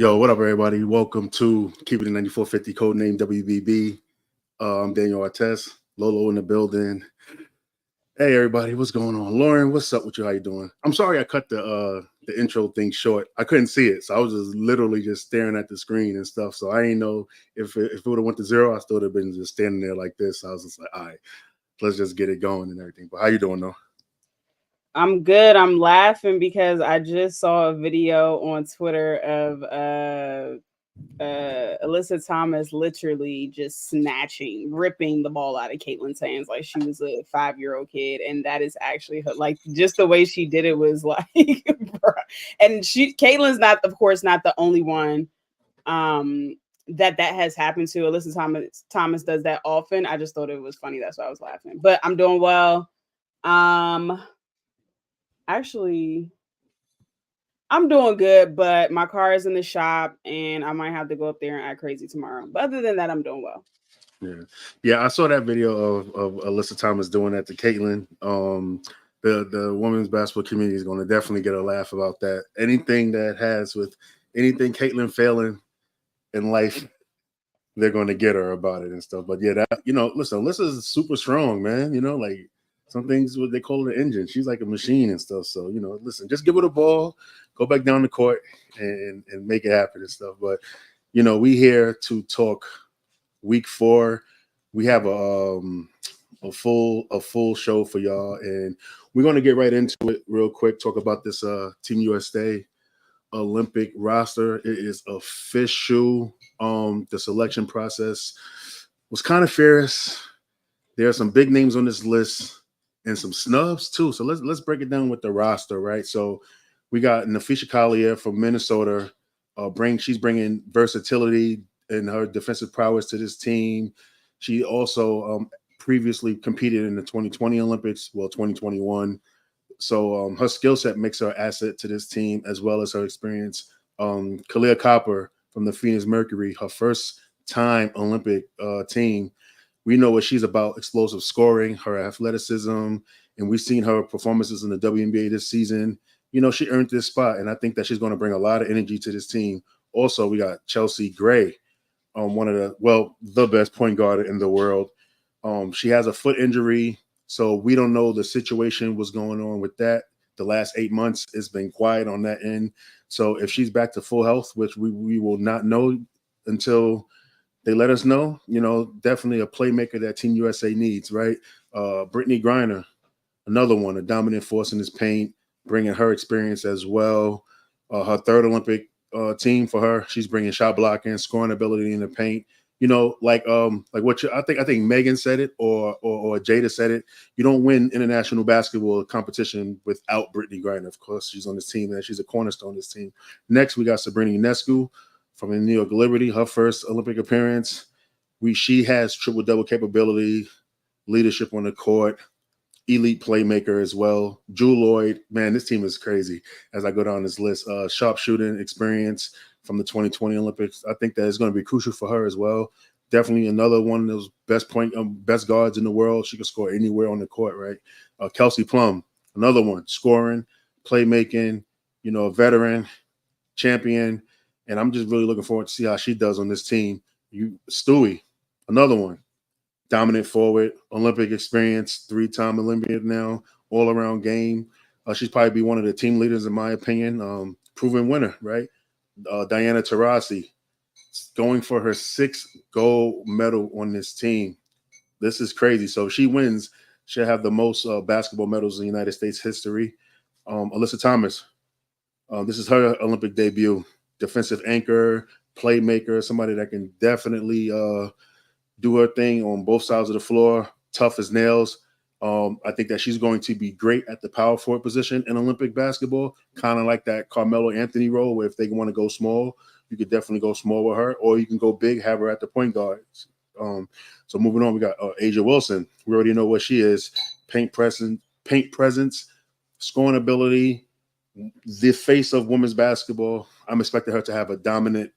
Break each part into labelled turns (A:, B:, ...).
A: Yo, what up, everybody? Welcome to Keep It in 9450, Codename WBB. I'm Daniel Artez, Lolo in the building. Hey, everybody, what's going on? Lauren, what's up with you? How you doing? I'm sorry I cut the intro thing short. I couldn't see it, so I was just literally just staring at the screen and stuff. So I didn't know if it would have went to zero, I still would have been just standing there like this. I was just like, all right, let's just get it going and everything. But how you doing, though?
B: I'm good. I'm laughing because I just saw a video on Twitter of Alyssa Thomas literally just ripping the ball out of Caitlin's hands like she was a 5-year-old kid, and that is actually her. Like just the way she did it was like, bruh. And Caitlin's not, of course, not the only one that has happened to. Alyssa Thomas does that often. I just thought it was funny. That's why I was laughing. But I'm doing well. Actually, I'm doing good, but my car is in the shop and I might have to go up there and act crazy tomorrow. But other than that, I'm doing well.
A: Yeah. I saw that video of Alyssa Thomas doing that to Caitlin. The women's basketball community is going to definitely get a laugh about that. Anything that has with anything Caitlin failing in life, they're going to get her about it and stuff. But yeah, that listen, Alyssa's super strong, man. Like some things what they call her an engine. She's like a machine and stuff. So listen, just give her the ball, go back down the court, and make it happen and stuff. But we here to talk week 4. We have a full show for y'all, and we're going to get right into it real quick. Talk about this Team USA Olympic roster. It is official. The selection process was kind of fierce. There are some big names on this list and some snubs too. So let's break it down with the roster, right? So we got Nafisha Collier from Minnesota. She's bringing versatility and her defensive prowess to this team. She also previously competed in the 2020 Olympics, 2021. So her skill set makes her an asset to this team, as well as her experience. Kalia Copper from the Phoenix Mercury, her first time Olympic team. We know what she's about: explosive scoring, her athleticism, and we've seen her performances in the WNBA this season. She earned this spot, and I think that she's going to bring a lot of energy to this team. Also, we got Chelsea Gray, one of the best point guard in the world. She has a foot injury, so we don't know the situation what's going on with that. The last 8 months, it's been quiet on that end. So if she's back to full health, which we will not know until they let us know, definitely a playmaker that Team USA needs, right? Brittany Griner, another one, a dominant force in this paint, bringing her experience as well. Her third Olympic team for her. She's bringing shot blocking, scoring ability in the paint. Like what I think Megan said it or Jada said it. You don't win international basketball competition without Brittany Griner. Of course, she's on this team and she's a cornerstone of this team. Next, we got Sabrina Ionescu from the New York Liberty, her first Olympic appearance. She has triple-double capability, leadership on the court, elite playmaker as well. Jewel Lloyd, man, this team is crazy as I go down this list. Sharpshooting experience from the 2020 Olympics. I think that is going to be crucial for her as well. Definitely another one of those best guards in the world. She can score anywhere on the court, right? Kelsey Plum, another one, scoring, playmaking, a veteran, champion. And I'm just really looking forward to see how she does on this team. Stewie, another one. Dominant forward, Olympic experience, 3-time Olympian now, all-around game. She's probably be one of the team leaders, in my opinion. Proven winner, right? Diana Taurasi, going for her 6th gold medal on this team. This is crazy. So if she wins, she'll have the most basketball medals in United States history. Alyssa Thomas, this is her Olympic debut. Defensive anchor, playmaker, somebody that can definitely do her thing on both sides of the floor, tough as nails. I think that she's going to be great at the power forward position in Olympic basketball, kind of like that Carmelo Anthony role, where if they want to go small, you could definitely go small with her, or you can go big, have her at the point guard. So moving on, we got Asia Wilson. We already know what she is: paint presence, scoring ability, the face of women's basketball. I'm expecting her to have a dominant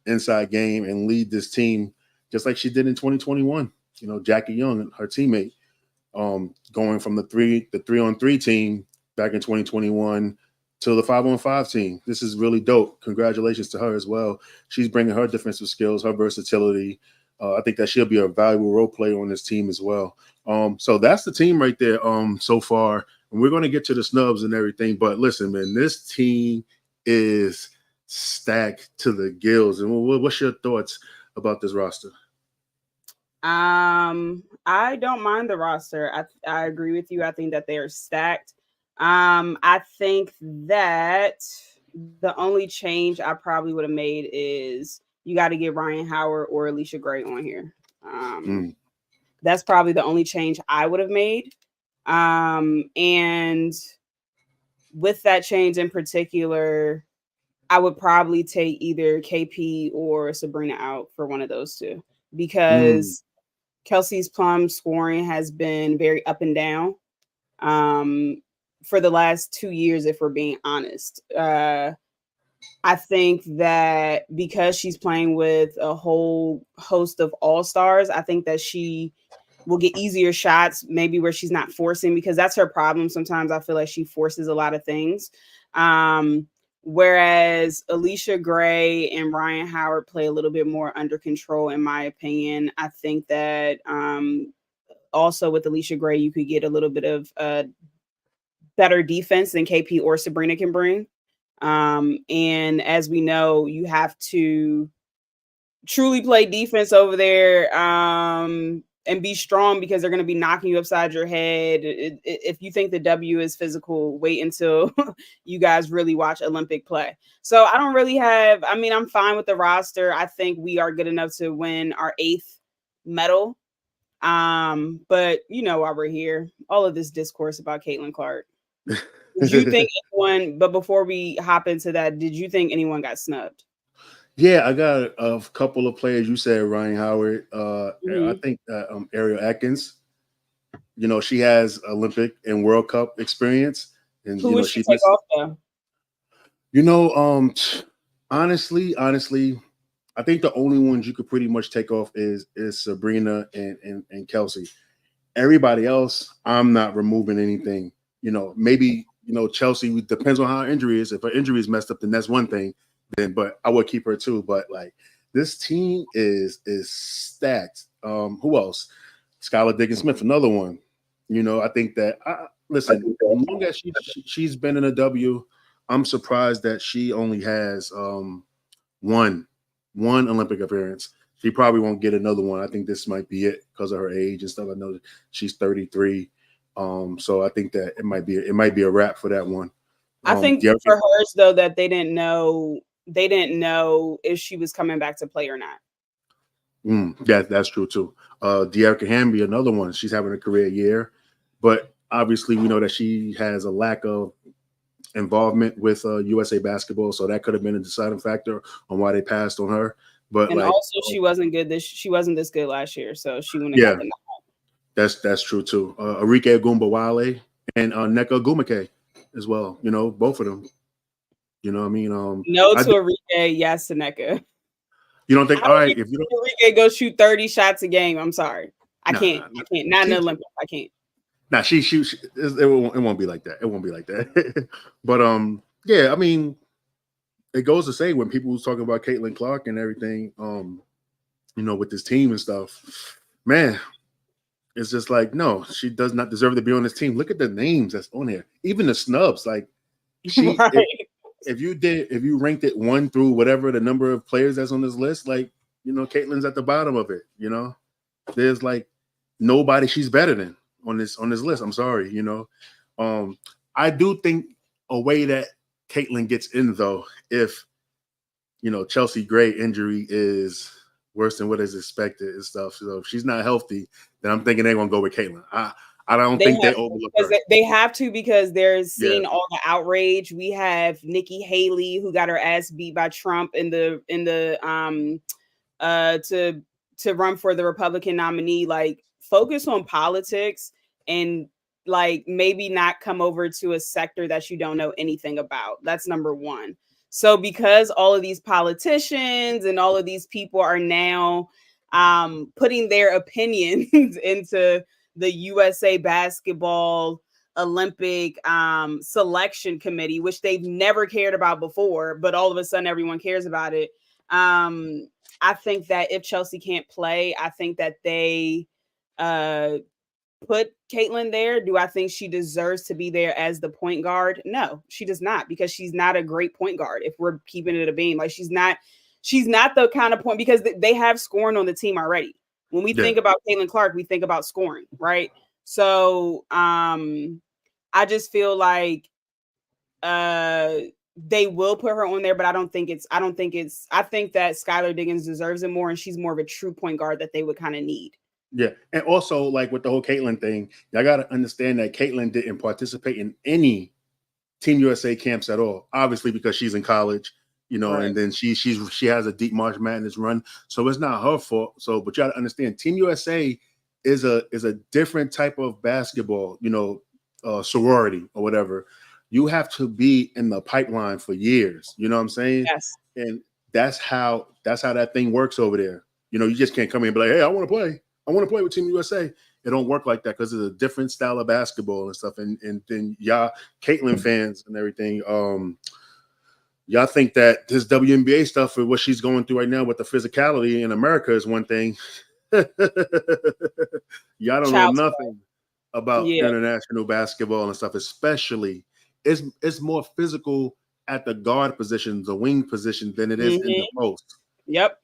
A: inside game and lead this team just like she did in 2021. Jackie Young, her teammate, going from the 3-on-3 team back in 2021 to the 5-on-5 team. This is really dope. Congratulations to her as well. She's bringing her defensive skills, her versatility. I think that she'll be a valuable role player on this team as well. So that's the team right there so far. And we're going to get to the snubs and everything. But listen, man, this team is stacked to the gills. And what's your thoughts about this roster?
B: I don't mind the roster. I agree with you. I think that they are stacked. I think that the only change I probably would have made is you got to get Ryan Howard or Alicia Gray on here. That's probably the only change I would have made. And with that change in particular, I would probably take either KP or Sabrina out for one of those two, because Kelsey's Plum scoring has been very up and down for the last 2 years, if we're being honest. I think that because she's playing with a whole host of all-stars, I think that she will get easier shots, maybe where she's not forcing, because that's her problem. Sometimes I feel like she forces a lot of things. Whereas Alicia Gray and Ryan Howard play a little bit more under control, in my opinion. I think that also with Alicia Gray, you could get a little bit of better defense than KP or Sabrina can bring. And as we know, you have to truly play defense over there and be strong, because they're going to be knocking you upside your head. If you think the W is physical, wait until you guys really watch Olympic play. So I don't really have, I mean, I'm fine with the roster. I think we are good enough to win our 8th medal. But you know why we're here. All of this discourse about Caitlin Clark. Did you think anyone, but before we hop into that, did you think anyone got snubbed?
A: Yeah, I got a couple of players. You said Ryan Howard. I think Ariel Atkins. You know, she has Olympic and World Cup experience, and
B: who would she take off though?
A: You know, honestly, I think the only ones you could pretty much take off is Sabrina and Kelsey. Everybody else, I'm not removing anything. You know, maybe Chelsea, depends on how her injury is. If her injury is messed up, then that's one thing. But I would keep her too. But like, this team is stacked. Who else? Skylar Diggins-Smith, another one. You know, I think that listen, as long as she's been in a W, I'm surprised that she only has one Olympic appearance. She probably won't get another one. I think this might be it because of her age and stuff. I know that she's 33. So I think that it might be a wrap for that one.
B: I think for hers though, that they didn't know if she was coming back to play or not.
A: Yeah, that's true too. Dearica Hamby, another one. She's having a career year, but obviously we know that she has a lack of involvement with USA basketball, so that could have been a deciding factor on why they passed on her. But
B: also she wasn't good. She wasn't this good last year, so she wouldn't have gotten that.
A: That's true too. Arike Agumbawale and Nneka Ogwumike as well. You know, both of them. You know what I mean?
B: No to Arike, yes to Nneka.
A: You don't think? All right, if you don't,
B: Arike go shoot 30 shots a game. I'm sorry, I can't. Not in the Olympics. I can't.
A: Nah, she it won't be like that. It won't be like that. But yeah, I mean, it goes to say when people was talking about Caitlin Clark and everything, you know, with this team and stuff, man, it's just like, no, she does not deserve to be on this team. Look at the names that's on here, even the snubs. Like, she, right. if you ranked it 1 through whatever the number of players that's on this list, like, you know, Caitlin's at the bottom of it. You know, there's like nobody she's better than on this list. I'm sorry, you know. I do think a way that Caitlin gets in though, if you know Chelsea Gray injury is worse than what is expected and stuff. So if she's not healthy, then I'm thinking they're gonna go with Caitlin. I don't think they overlook her.
B: They have to, because they're seeing all the outrage. We have Nikki Haley who got her ass beat by Trump in the to run for the Republican nominee. Like, focus on politics and like maybe not come over to a sector that you don't know anything about. That's number one. So because all of these politicians and all of these people are now putting their opinions into the USA basketball Olympic selection committee, which they've never cared about before, but all of a sudden everyone cares about it. I think that if Chelsea can't play, I think that they put Caitlin there. Do I think she deserves to be there as the point guard? No, she does not, because she's not a great point guard. If we're keeping it a beam, like she's not the kind of point, because they have scoring on the team already. When we think about Caitlin Clark, we think about scoring, right? So I just feel like they will put her on there, but I think that Skylar Diggins deserves it more, and she's more of a true point guard that they would kind of need.
A: Yeah, and also like with the whole Caitlin thing, y'all got to understand that Caitlin didn't participate in any Team USA camps at all. Obviously, because she's in college, right. And then she has a deep March Madness run, so it's not her fault. So, but you got to understand, Team USA is a different type of basketball, sorority or whatever. You have to be in the pipeline for years. You know what I'm saying?
B: Yes.
A: And that's how that thing works over there. You just can't come in and be like, hey, I want to play. I want to play with Team USA. It don't work like that, because it's a different style of basketball and stuff. And then y'all Caitlin fans and everything, y'all think that this WNBA stuff and what she's going through right now with the physicality in America is one thing. Y'all don't know nothing about international basketball and stuff, especially. It's more physical at the guard position, the wing position, than it is in the post.
B: Yep.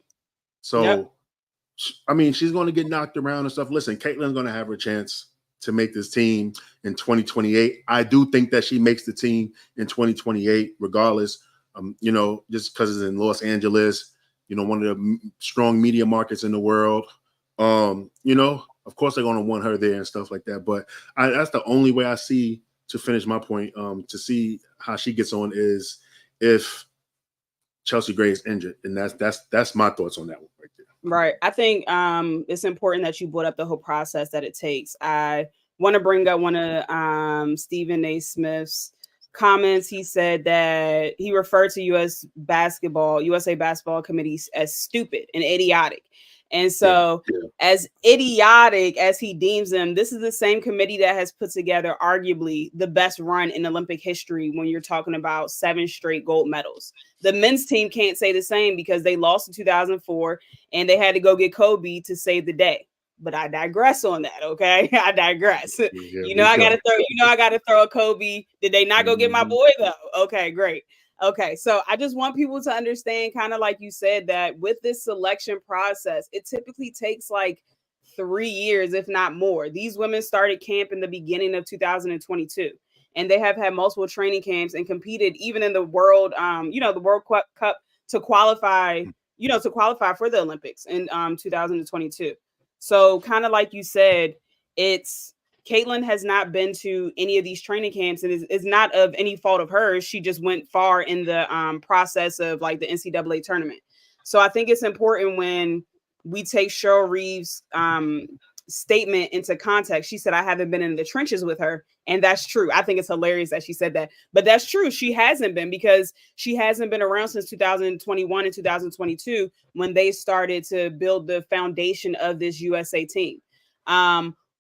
A: So, I mean, she's going to get knocked around and stuff. Listen, Caitlin's going to have her chance to make this team in 2028. I do think that she makes the team in 2028, regardless. Just because it's in Los Angeles, one of the strong media markets in the world. Of course they're going to want her there and stuff like that. But that's the only way I see, to finish my point, to see how she gets on, is if Chelsea Gray is injured, and that's my thoughts on that one right there.
B: Right. I think it's important that you brought up the whole process that it takes. I want to bring up one of Stephen A. Smith's comments. He said that he referred to USA Basketball Committee as stupid and idiotic. And so as idiotic as he deems them, this is the same committee that has put together arguably the best run in Olympic history when you're talking about 7 straight gold medals. The men's team can't say the same because they lost in 2004 and they had to go get Kobe to save the day. But I digress on that, okay? I digress. I gotta throw a Kobe. Did they not go get my boy though? Okay, great. Okay, so I just want people to understand, kind of like you said, that with this selection process, it typically takes like 3 years, if not more. These women started camp in the beginning of 2022, and they have had multiple training camps and competed even in the world, the World Cup to qualify, for the Olympics in 2022. So kind of like you said, Caitlin has not been to any of these training camps, and is not of any fault of hers. She just went far in the process of like the NCAA tournament. So I think it's important when we take Cheryl Reeves' statement into context. She said, I haven't been in the trenches with her. And that's true. I think it's hilarious that she said that. But that's true. She hasn't been, because she hasn't been around since 2021 and 2022 when they started to build the foundation of this USA team.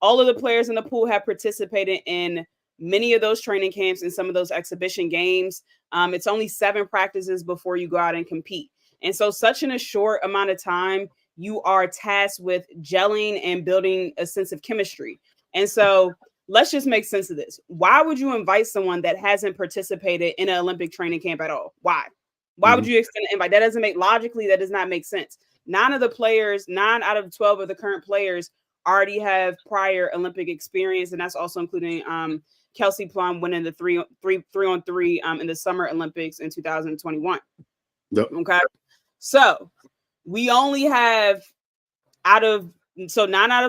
B: All of the players in the pool have participated in many of those training camps and some of those exhibition games. It's only 7 practices before you go out and compete. And so such in a short amount of time, you are tasked with gelling and building a sense of chemistry. And so let's just make sense of this. Why would you invite someone that hasn't participated in an Olympic training camp at all? Why would you extend an invite? That does not make sense. 9 out of the 12 of the current players already have prior Olympic experience, and that's also including Kelsey Plum winning the 3-on-3 in the Summer Olympics in 2021.
A: Yep.
B: Okay, so we only have 9 out of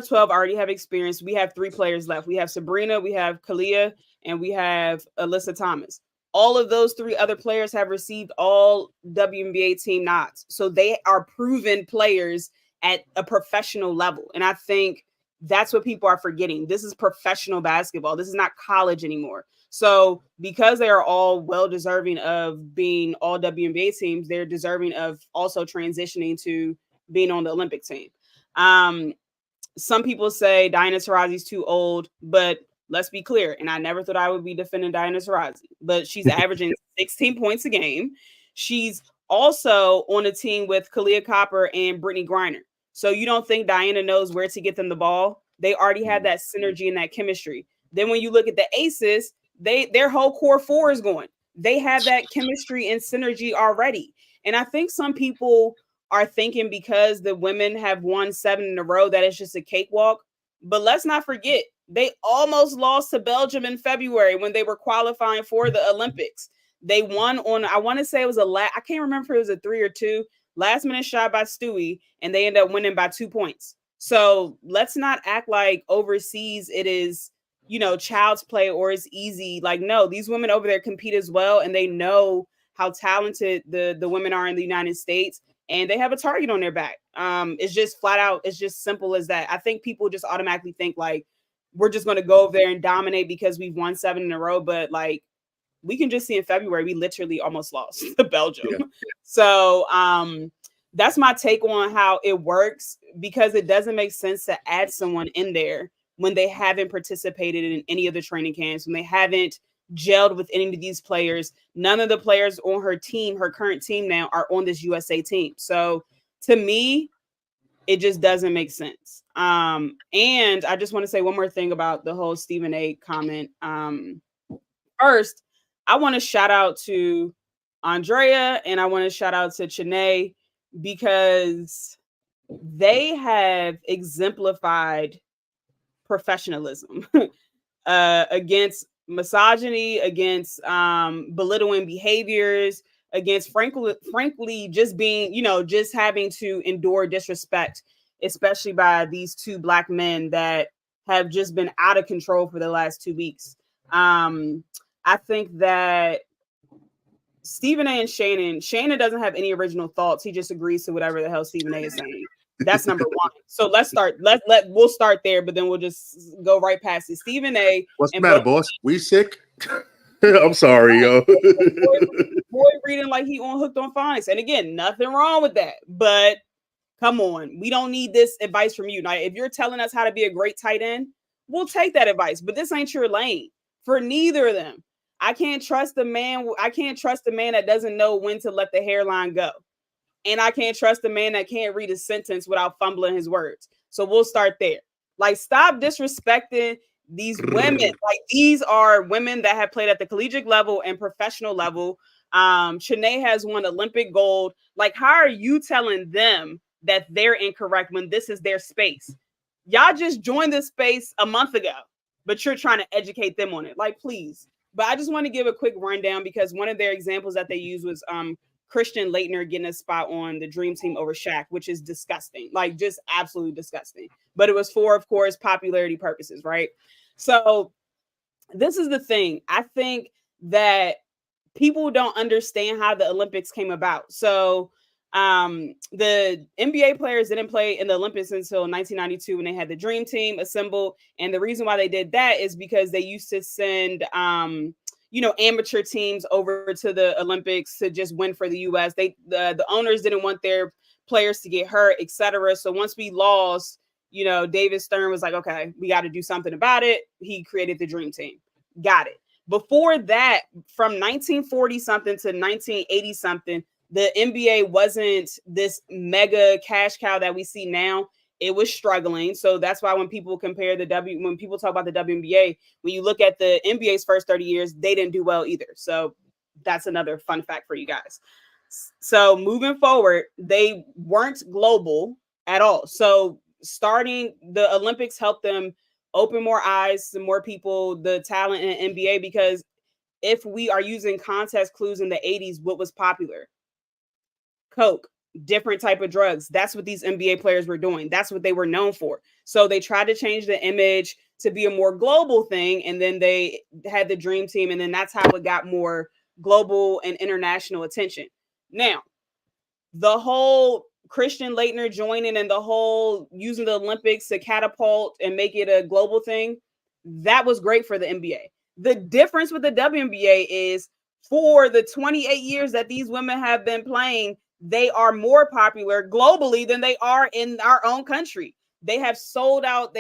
B: 12 already have experience. We have 3 players left. We have Sabrina, we have Kalia, and we have Alyssa Thomas. All of those 3 other players have received all WNBA team nods, so they are proven players at a professional level. And I think that's what people are forgetting. This is professional basketball. This is not college anymore. So because they are all well deserving of being all WNBA teams, they're deserving of also transitioning to being on the Olympic team. Some people say Diana Taurasi's too old, but Let's be clear. And I never thought I would be defending Diana Taurasi, but she's averaging 16 points a game. She's also on a team with Kalia Copper and Brittany Griner. So you don't think Diana knows where to get them the ball? They already have that synergy and that chemistry. Then when you look at the Aces, their whole core four is going. They have that chemistry and synergy already. And I think some people are thinking because the women have won 7 in a row that it's just a cakewalk. But let's not forget, they almost lost to Belgium in February when they were qualifying for the Olympics. They won on, I want to say it was I can't remember if it was a 3 or 2 last minute shot by Stewie, and they end up winning by 2 points. So let's not act like overseas it is, child's play or it's easy. Like, no, these women over there compete as well, and they know how talented the women are in the United States, and they have a target on their back. It's just flat out, it's just simple as that. I think people just automatically think like we're just going to go over there and dominate because we've won 7 in a row, but like we can just see in February we literally almost lost to Belgium. Yeah. So that's my take on how it works, because it doesn't make sense to add someone in there when they haven't participated in any of the training camps, when they haven't gelled with any of these players. None of the players on her team, her current team now, are on this USA team. So to me, it just doesn't make sense. And I just want to say one more thing about the whole Stephen A comment. First, I want to shout out to Andrea and I want to shout out to Chanae, because they have exemplified professionalism against misogyny, against belittling behaviors, against frankly just being, just having to endure disrespect, especially by these 2 Black men that have just been out of control for the last 2 weeks. I think that Stephen A and Shannon doesn't have any original thoughts. He just agrees to whatever the hell Stephen A is saying. That's number one. So let's start. We'll start there, but then we'll just go right past it. Stephen A.
A: What's the matter, boss? We sick? I'm sorry, yo.
B: Boy reading like he on Hooked on Phonics. And again, nothing wrong with that. But come on, we don't need this advice from you. Now, if you're telling us how to be a great tight end, we'll take that advice. But this ain't your lane for neither of them. I can't trust the man. I can't trust the man that doesn't know when to let the hairline go. And I can't trust the man that can't read a sentence without fumbling his words. So we'll start there. Like, stop disrespecting these women. Like, these are women that have played at the collegiate level and professional level. Chanae has won Olympic gold. Like, how are you telling them that they're incorrect when this is their space? Y'all just joined this space a month ago, but you're trying to educate them on it. Like, please. But I just want to give a quick rundown, because one of their examples that they used was Christian Laettner getting a spot on the Dream Team over Shaq, which is disgusting, like just absolutely disgusting. But it was for, of course, popularity purposes, right? So this is the thing. I think that people don't understand how the Olympics came about. So the NBA players didn't play in the Olympics until 1992 when they had the Dream Team assembled. And the reason why they did that is because they used to send amateur teams over to the Olympics to just win for the US. The owners didn't want their players to get hurt, etc. So once we lost, David Stern was like, okay, we got to do something about it. He created the Dream Team. Got it. Before that, from 1940 something to 1980 something, the NBA wasn't this mega cash cow that we see now. It was struggling. So that's why when people compare when people talk about the WNBA, when you look at the NBA's first 30 years, they didn't do well either. So that's another fun fact for you guys. So moving forward, they weren't global at all. So starting the Olympics helped them open more eyes to more people, the talent in NBA, because if we are using context clues in the 80s, what was popular? Coke, different type of drugs. That's what these NBA players were doing. That's what they were known for. So they tried to change the image to be a more global thing. And then they had the Dream Team. And then that's how it got more global and international attention. Now, the whole Christian Laettner joining and the whole using the Olympics to catapult and make it a global thing, that was great for the NBA. The difference with the WNBA is for the 28 years that these women have been playing, they are more popular globally than they are in our own country. They have sold out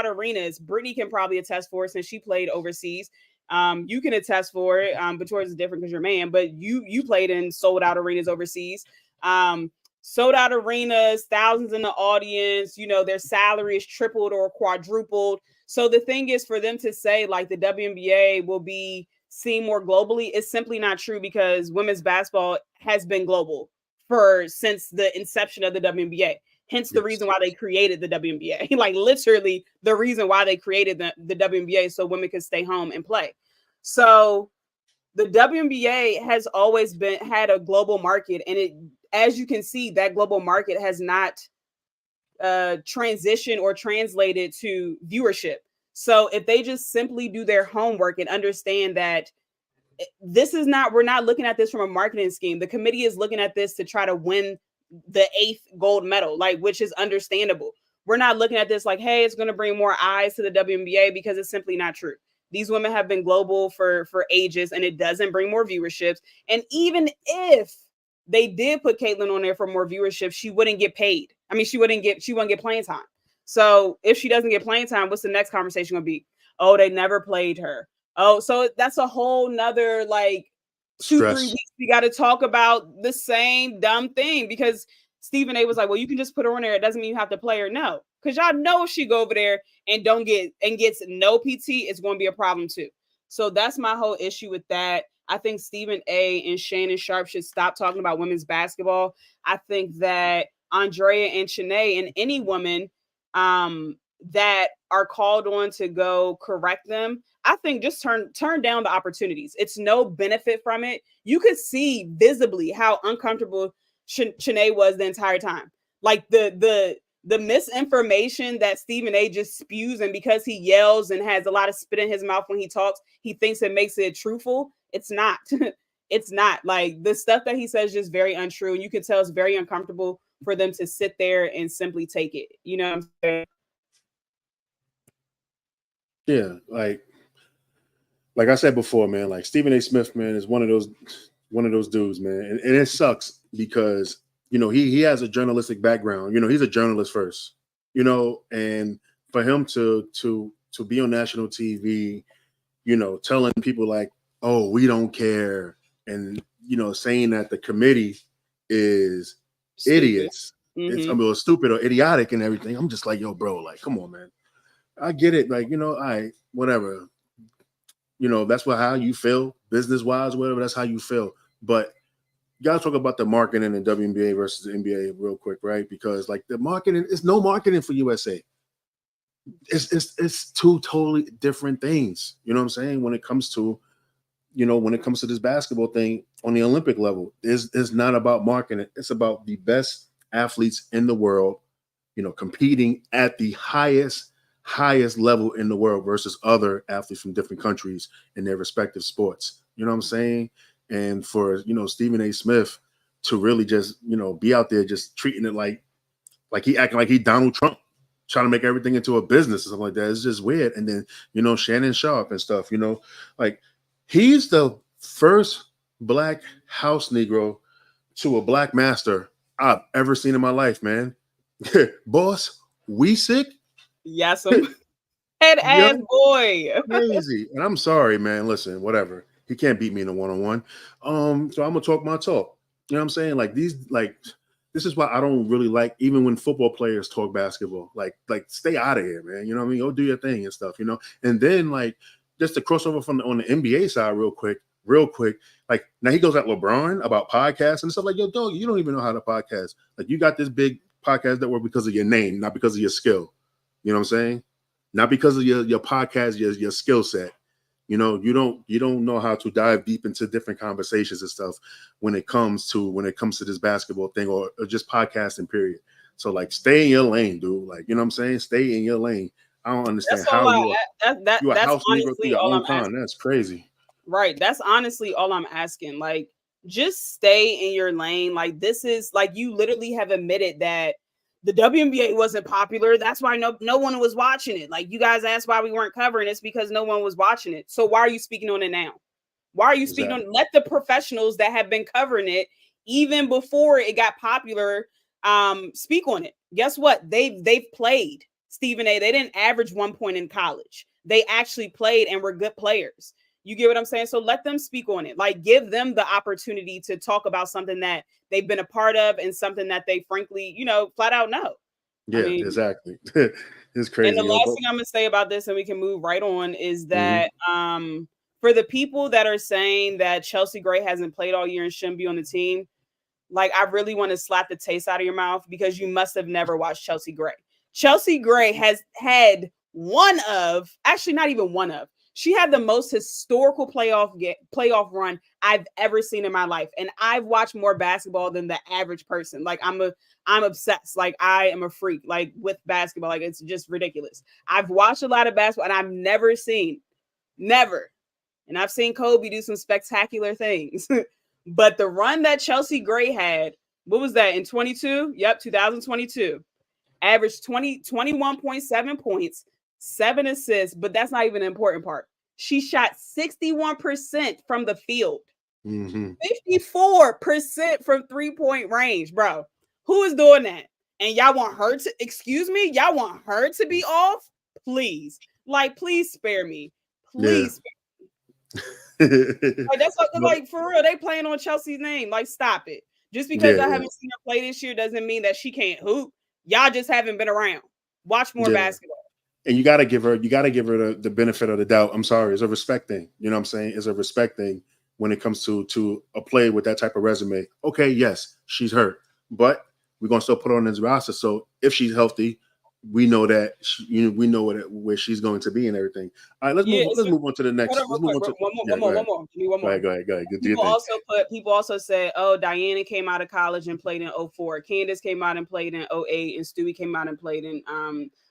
B: arenas. Brittany can probably attest for it since she played overseas. You can attest for it. But yours is different because you're a man, but you played in sold out arenas overseas. Sold out arenas, thousands in the audience, their salary is tripled or quadrupled. So the thing is, for them to say like the WNBA will be seen more globally is simply not true, because women's basketball has been global since the inception of the WNBA. Hence the reason why they created the WNBA. Like literally the reason why they created the WNBA, so women could stay home and play. So the WNBA has always had a global market, and it, as you can see, that global market has not transitioned or translated to viewership. So if they just simply do their homework and understand that we're not looking at this from a marketing scheme. The committee is looking at this to try to win the 8th gold medal, which is understandable. We're not looking at this like, hey, it's going to bring more eyes to the WNBA, because it's simply not true. These women have been global for ages, and it doesn't bring more viewerships. And even if they did put Caitlin on there for more viewership, she wouldn't get paid. I mean, she wouldn't get playing time. So if she doesn't get playing time, what's the next conversation going to be? Oh, they never played her. Oh, so that's a whole nother 2-3 weeks. We got to talk about the same dumb thing, because Stephen A was like, well, you can just put her on there. It doesn't mean you have to play her. No, because y'all know if she go over there and gets no PT, it's going to be a problem too. So that's my whole issue with that. I think Stephen A and Shannon Sharp should stop talking about women's basketball. I think that Andrea and Shanae and any woman that are called on to go correct them, I think just turn down the opportunities. It's no benefit from it. You could see visibly how uncomfortable Shanae was the entire time. Like the misinformation that Stephen A just spews, and because he yells and has a lot of spit in his mouth when he talks, he thinks it makes it truthful. It's not. It's not. Like, the stuff that he says is just very untrue, and you can tell it's very uncomfortable for them to sit there and simply take it. You know what I'm saying?
A: Yeah, like I said before, man, like Stephen A. Smith, man, is one of those dudes, man. And it sucks because, he has a journalistic background. He's a journalist first, and for him to be on national TV, telling people like, oh, we don't care, and, saying that the committee is stupid. Idiots. Mm-hmm. It's stupid or idiotic and everything. I'm just like, yo, bro, like, come on, man. I get it. Like, whatever. That's how you feel business-wise, whatever. That's how you feel. But you got to talk about the marketing in WNBA versus the NBA real quick, right? Because, like, the marketing, it's no marketing for USA. It's two totally different things. You know what I'm saying? When it comes to this basketball thing on the Olympic level, it's not about marketing. It's about the best athletes in the world, competing at the highest level in the world versus other athletes from different countries in their respective sports. You know what I'm saying? And for, Stephen A. Smith to really just, be out there just treating it like he acting like he Donald Trump, trying to make everything into a business or something like that. It's just weird. And then, Shannon Sharp and stuff, like he's the first Black house Negro to a Black master I've ever seen in my life, man. Boss, we sick?
B: Yes, head ass boy.
A: Crazy. And I'm sorry, man. Listen, whatever. He can't beat me in a one-on-one. So I'm gonna talk my talk. You know what I'm saying? This is why I don't really like, even when football players talk basketball. Like stay out of here, man. You know what I mean? Go do your thing and stuff, And then just to cross over on the NBA side real quick. Like, now he goes at LeBron about podcasts and stuff. Like, yo, dog, you don't even know how to podcast. Like, you got this big podcast network because of your name, not because of your skill. You know what I'm saying? Not because of your podcast, your skill set. You don't know how to dive deep into different conversations and stuff when it comes to this basketball thing or just podcasting, period. So, like, stay in your lane, dude. Like, you know what I'm saying? Stay in your lane. I don't understand how you're a house Negro through your own con. That's crazy.
B: Right. That's honestly all I'm asking. Like, just stay in your lane. Like, this is like, you literally have admitted that the WNBA wasn't popular. That's why no one was watching it. Like, you guys asked why we weren't covering it. It's because no one was watching it. So why are you speaking on it now? Why are you speaking on it? Let the professionals that have been covering it even before it got popular Speak on it. Guess what? They've played, Stephen A. They didn't average 1 point in college. They actually played and were good players. You get what I'm saying? So let them speak on it. Like, give them the opportunity to talk about something that they've been a part of and something that they frankly, flat out know.
A: Yeah,
B: I mean,
A: exactly. It's
B: and
A: crazy.
B: the last thing I'm gonna say about this, and we can move right on, is
A: Mhm.
B: that for the people that are saying that Chelsea Gray hasn't played all year and shouldn't be on the team, like, I really want to slap the taste out of your mouth, because you must have never watched Chelsea Gray. Chelsea Gray has had actually not even one of, she had the most historical playoff run I've ever seen in my life. And I've watched more basketball than the average person. Like, I'm obsessed. Like, I am a freak, like, with basketball. Like, it's just ridiculous. I've watched a lot of basketball and I've never. And I've seen Kobe do some spectacular things. But the run that Chelsea Gray had, what was that, in 22? Yep, 2022. Averaged 21.7 points, 7 assists, but that's not even the important part. She shot 61% from the field, 54% from 3-point range, bro. Who is doing that? And y'all want her to, excuse me, y'all want her to be off? Please. Like, please spare me. Please. Like, that's like, for real, they playing on Chelsea's name. Like, stop it. Just because I haven't seen her play this year doesn't mean that she can't hoop. Y'all just haven't been around. Watch more basketball.
A: And you gotta give her the benefit of the doubt. I'm sorry, it's a respect thing. You know what I'm saying? It's a respect thing when it comes to a play with that type of resume. Okay, yes, she's hurt, but we're gonna still put her on this roster. So if she's healthy, we know that we know where she's going to be and everything. All right, let's move on to the next. Let's move on to
B: one more.
A: Go ahead.
B: People also said, oh, Diana came out of college and played in 04. Candace came out and played in 08, and Stewie came out and played in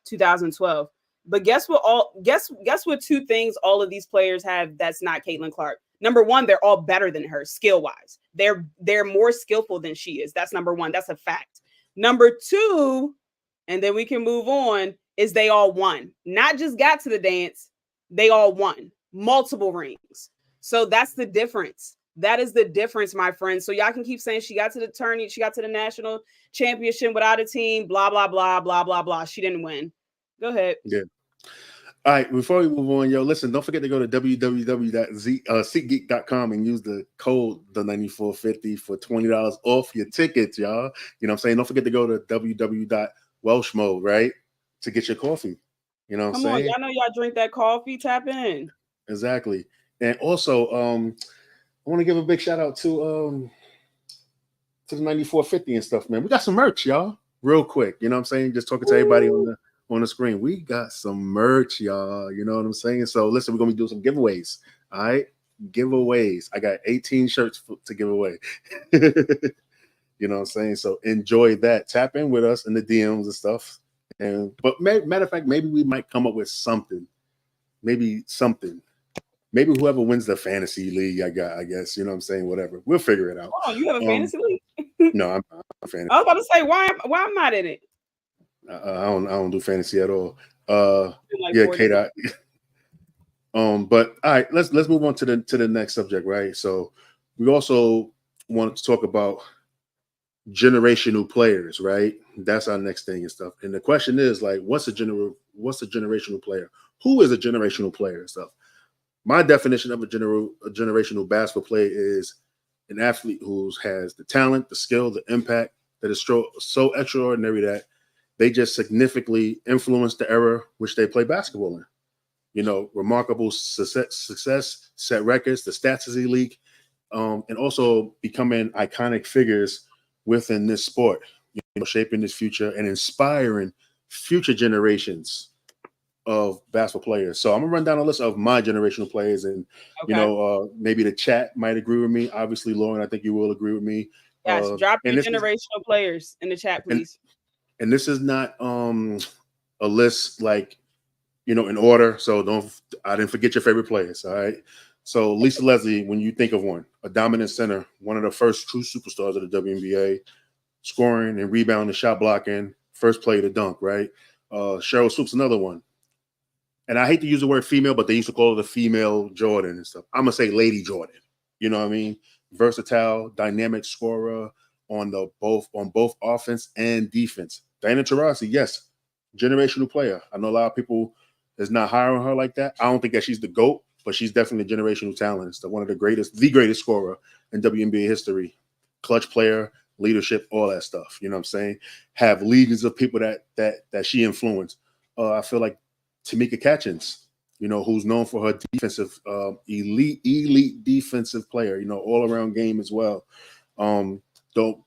B: 2012. But guess what two things all of these players have that's not Caitlin Clark? Number one, they're all better than her skill-wise. They're more skillful than she is. That's number one. That's a fact. Number two, and then we can move on, is they all won. Not just got to the dance, they all won. Multiple rings. So that's the difference. That is the difference, my friends. So y'all can keep saying she got to the tourney, she got to the national championship without a team, blah, blah, blah, blah, blah, blah. She didn't win. Go ahead.
A: Yeah. All right, before we move on, listen, don't forget to go to www.seatgeek.com and use the code the9450 for $20 off your tickets, y'all. You know what I'm saying? Don't forget to go to www.welshmode, right? To get your coffee. You know what I'm saying?
B: Come on, y'all know y'all drink that coffee, tap in.
A: Exactly. And also, I want to give a big shout out to the 9450 and stuff, man. We got some merch, y'all. Real quick. You know what I'm saying? Just talking to everybody on the screen. We got some merch, y'all. You know what I'm saying? So listen, we're gonna be doing some giveaways. All right, giveaways. I got 18 shirts to give away. You know what I'm saying? So enjoy that. Tap in with us in the DMs and stuff. But matter of fact, maybe we might come up with something. Maybe whoever wins the fantasy league, I guess. You know what I'm saying? Whatever. We'll figure it out.
B: Oh, you have a fantasy league?
A: No, I'm not a fantasy.
B: I was about to say, why I'm not in it.
A: I don't do fantasy at all. K-Dot. But all right, let's move on to the next subject, right? So we also want to talk about generational players, right? That's our next thing and stuff. And the question is, like, what's a generational player? Who is a generational player and stuff? My definition of a generational basketball player is an athlete who has the talent, the skill, the impact that is so extraordinary that they just significantly influence the era which they play basketball in. You know, remarkable success, set records, the stats is elite, and also becoming iconic figures within this sport, shaping this future and inspiring future generations of basketball players. So I'm gonna run down a list of my generational players, and maybe the chat might agree with me. Obviously, Lauren, I think you will agree with me.
B: Yes, drop your generational players in the chat, please.
A: And this is not a list like in order. So I didn't forget your favorite players. All right. So Lisa Leslie, when you think of one, a dominant center, one of the first true superstars of the WNBA, scoring and rebounding, shot blocking, first player to dunk, right? Cheryl Swoop's another one. And I hate to use the word female, but they used to call her the female Jordan and stuff. I'm gonna say Lady Jordan. You know what I mean? Versatile, dynamic scorer on both offense and defense. Diana Taurasi, yes, generational player. I know a lot of people is not hiring her like that. I don't think that she's the GOAT, but she's definitely a generational talent. It's one of the greatest scorer in WNBA history. Clutch player, leadership, all that stuff. You know what I'm saying? Have legions of people that she influenced. I feel like Tamika Catchings, who's known for her defensive, elite defensive player, all around game as well. Though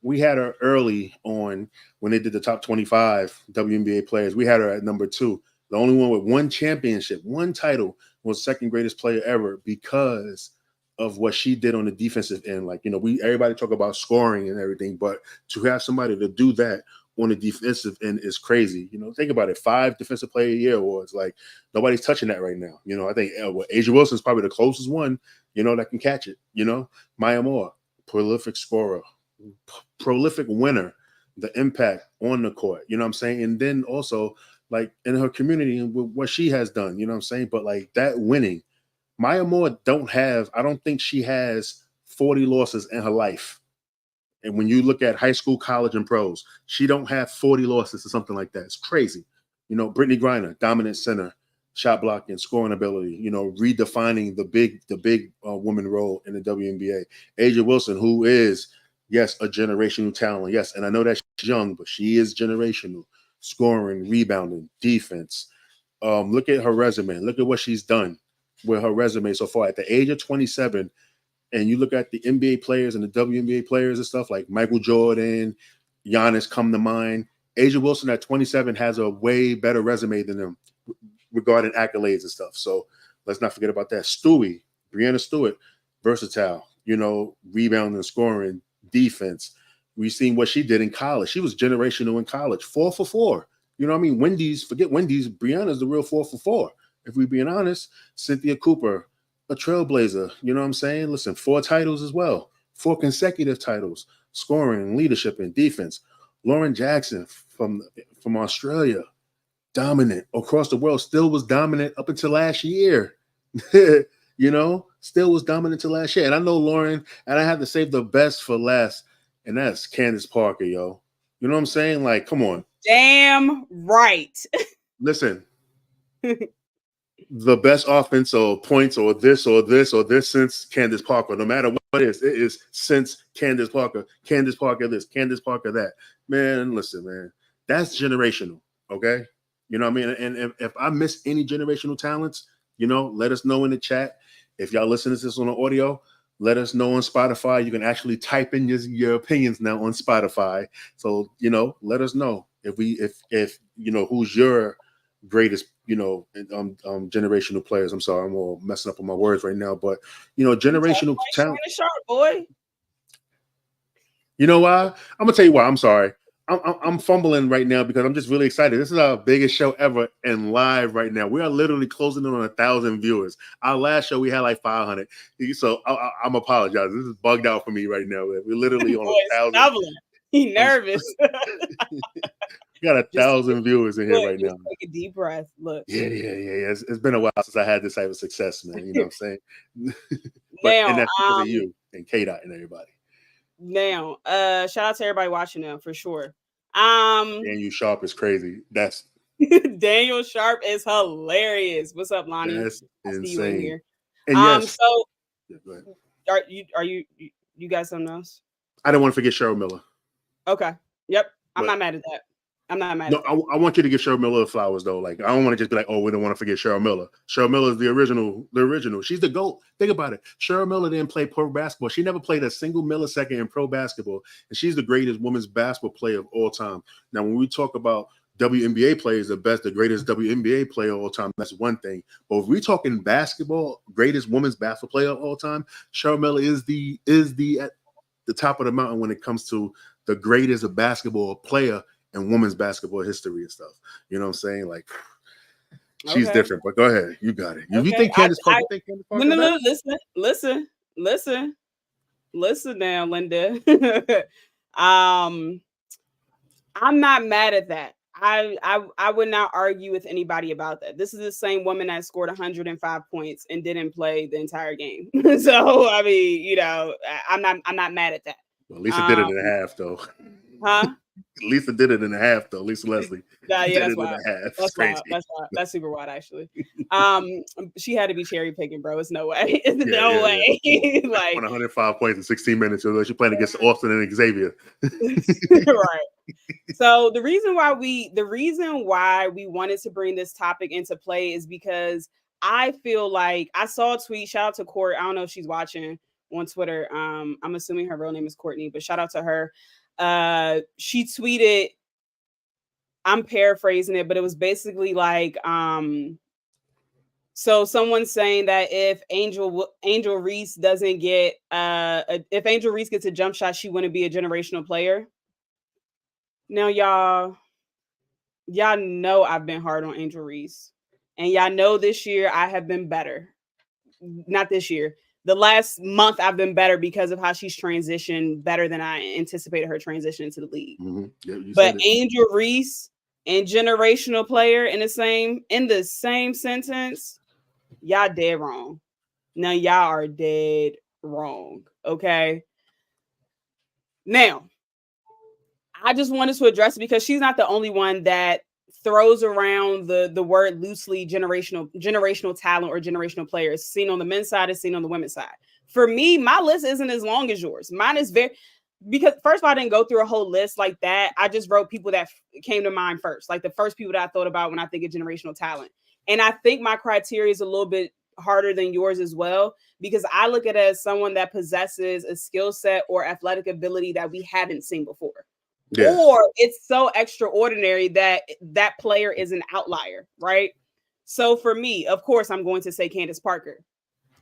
A: we had her early on when they did the top 25 WNBA players. We had her at number 2. The only one with one championship, one title, was second greatest player ever because of what she did on the defensive end. Like, everybody talk about scoring and everything, but to have somebody to do that on the defensive end is crazy. Think about it. 5 defensive player of the year awards. Like, nobody's touching that right now. I think Asia Wilson's probably the closest one, that can catch it. Maya Moore, prolific scorer, prolific winner, the impact on the court. You know what I'm saying? And then also, like, in her community and what she has done, you know what I'm saying? But like that winning, Maya Moore I don't think she has 40 losses in her life. And when you look at high school, college, and pros, she don't have 40 losses or something like that. It's crazy. Brittany Griner, dominant center, shot blocking, scoring ability, redefining the big woman role in the WNBA. Asia Wilson, who is, yes, a generational talent. Yes, and I know that she's young, but she is generational. Scoring, rebounding, defense. Look at her resume. Look at what she's done with her resume so far. At the age of 27, and you look at the NBA players and the WNBA players and stuff like Michael Jordan, Giannis come to mind. Asia Wilson at 27 has a way better resume than them regarding accolades and stuff. So let's not forget about that. Breanna Stewart, versatile, rebounding, scoring, defense. We've seen what she did in college. She was generational in college, 4 for 4. You know what I mean? Forget Wendy's. Brianna's the real 4 for 4. If we're being honest, Cynthia Cooper, a trailblazer. You know what I'm saying? Listen, 4 titles as well. 4 consecutive titles, scoring, leadership, and defense. Lauren Jackson from Australia, dominant across the world, still was dominant up until last year. Still was dominant until last year. And I know Lauren, and I have to save the best for last, and that's Candace Parker, yo. You know what I'm saying? Like, come on.
B: Damn right.
A: Listen, the best offense or points or this since Candace Parker, no matter what it is since Candace Parker. Candace Parker this, Candace Parker that. Man, listen, man, that's generational, okay? You know what I mean? And if I miss any generational talents, let us know in the chat. If y'all listen to this on the audio, let us know on Spotify. You can actually type in your opinions now on Spotify. So, let us know if who's your greatest, generational players. I'm sorry, I'm all messing up on my words right now, but generational talent.
B: Sharp, boy.
A: You know why? I'm gonna tell you why. I'm sorry. I'm fumbling right now because I'm just really excited. This is our biggest show ever and live right now. We are literally closing in on 1,000 viewers. Our last show we had like 500. So I'm apologize. This is bugged out for me right now. We're literally on 1,000.
B: He's nervous.
A: We got 1,000 viewers in here right now.
B: Take a deep breath. Look.
A: Yeah. It's been a while since I had this type of success, man. You know what I'm saying?
B: And
A: that's because of you and K-Dot and everybody.
B: Now, shout out to everybody watching now for sure.
A: Daniel Sharp is crazy. That's
B: Daniel Sharp is hilarious. What's up, Lonnie?
A: That's insane.
B: See you in here.
A: And yes,
B: so
A: yeah, go ahead.
B: Are you guys something else?
A: I don't want to forget Cheryl Miller.
B: Okay. Yep. I'm not mad at that. I'm not mad at that.
A: I want you to give Cheryl Miller flowers though. Like, I don't want to just be like, oh, we don't want to forget Cheryl Miller. Cheryl Miller is the original. She's the GOAT. Think about it. Cheryl Miller didn't play pro basketball. She never played a single millisecond in pro basketball. And she's the greatest women's basketball player of all time. Now, when we talk about WNBA players, the greatest WNBA player of all time, that's one thing. But if we're talking basketball, greatest women's basketball player of all time, Cheryl Miller is the at the top of the mountain when it comes to the greatest basketball player in women's basketball history and stuff. You know what I'm saying? Like, she's different, but go ahead. You got it. You think Candace Parker?
B: No. Listen now, Linda. I'm not mad at that. I would not argue with anybody about that. This is the same woman that scored 105 points and didn't play the entire game. So I mean, I'm not mad at that.
A: Well, Lisa did it in a half, though.
B: Huh?
A: Lisa did it in a half, though. Lisa Leslie
B: Yeah,
A: did
B: that's
A: it in
B: wild.
A: a half.
B: That's
A: It's crazy.
B: wild. That's wild. That's super wild, actually. She had to be cherry picking, bro. It's no way.
A: Yeah,
B: No way. Like,
A: won 105 points in 16 minutes. So she playing against Austin and Xavier.
B: right. So the reason why we wanted to bring this topic into play is because I feel like I saw a tweet. Shout out to Court. I don't know if she's watching on Twitter. I'm assuming her real name is Courtney, but shout out to her. She tweeted, I'm paraphrasing it, but it was basically like, so someone's saying that if Angel Reese doesn't get if Angel Reese gets a jump shot, she wouldn't be a generational player. Now, y'all know I've been hard on Angel Reese, and y'all know this year I have been better. Not this year. The last month I've been better because of how she's transitioned better than I anticipated her transition into the league.
A: Mm-hmm. Yeah,
B: but Angel Reese and generational player in the same sentence, y'all dead wrong. Now y'all are dead wrong. Okay. Now, I just wanted to address it because she's not the only one that throws around the word loosely generational talent or generational players. Seen on the men's side, is seen on the women's side. For me, my list isn't as long as yours. Mine is because first of all, I didn't go through a whole list like that. I just wrote people that came to mind first, like the first people that I thought about when I think of generational talent. And I think my criteria is a little bit harder than yours as well, because I look at it as someone that possesses a skill set or athletic ability that we haven't seen before. Yeah. Or it's so extraordinary that that player is an outlier, right? So for me, of course, I'm going to say Candace Parker.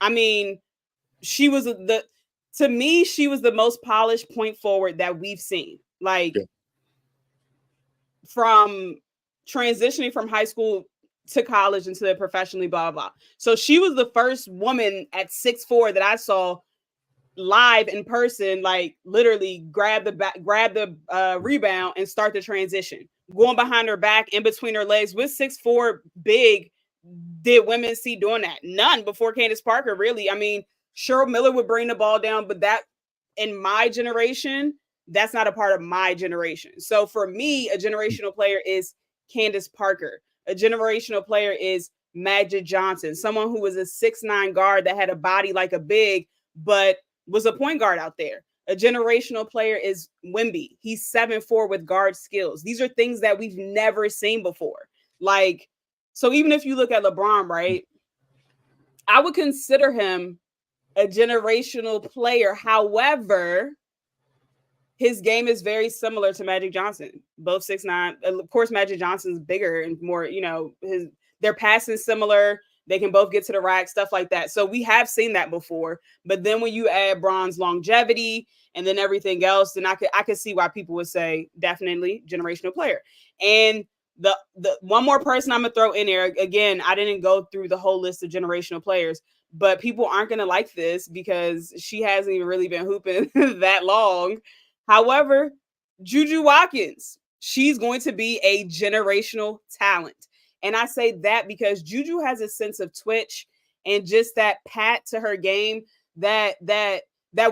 B: I mean, she was to me, she was the most polished point forward that we've seen. Like, from transitioning from high school to college into professionally, blah, blah. So she was the first woman at 6'4" that I saw live in person, like literally grab the rebound and start the transition, going behind her back, in between her legs with 6'4" big. Did women see doing that? None before Candace Parker, really. I mean, Cheryl Miller would bring the ball down, but that, in my generation, that's not a part of my generation. So for me, a generational player is Candace Parker. A generational player is Magic Johnson, someone who was a 6'9" guard that had a body like a big, but was a point guard out there. A generational player is Wemby. He's 7'4" with guard skills. These are things that we've never seen before. Like, so even if you look at LeBron, right, I would consider him a generational player. However, his game is very similar to Magic Johnson, both 6'9". Of course, Magic Johnson's bigger and more, their passing similar. They can both get to the rack, stuff like that. So we have seen that before. But then when you add Bron's longevity and then everything else, then I could see why people would say definitely generational player. And the one more person I'm gonna throw in there, again, I didn't go through the whole list of generational players, but people aren't gonna like this because she hasn't even really been hooping that long. However, Juju Watkins, she's going to be a generational talent. And I say that because Juju has a sense of twitch and just that pat to her game that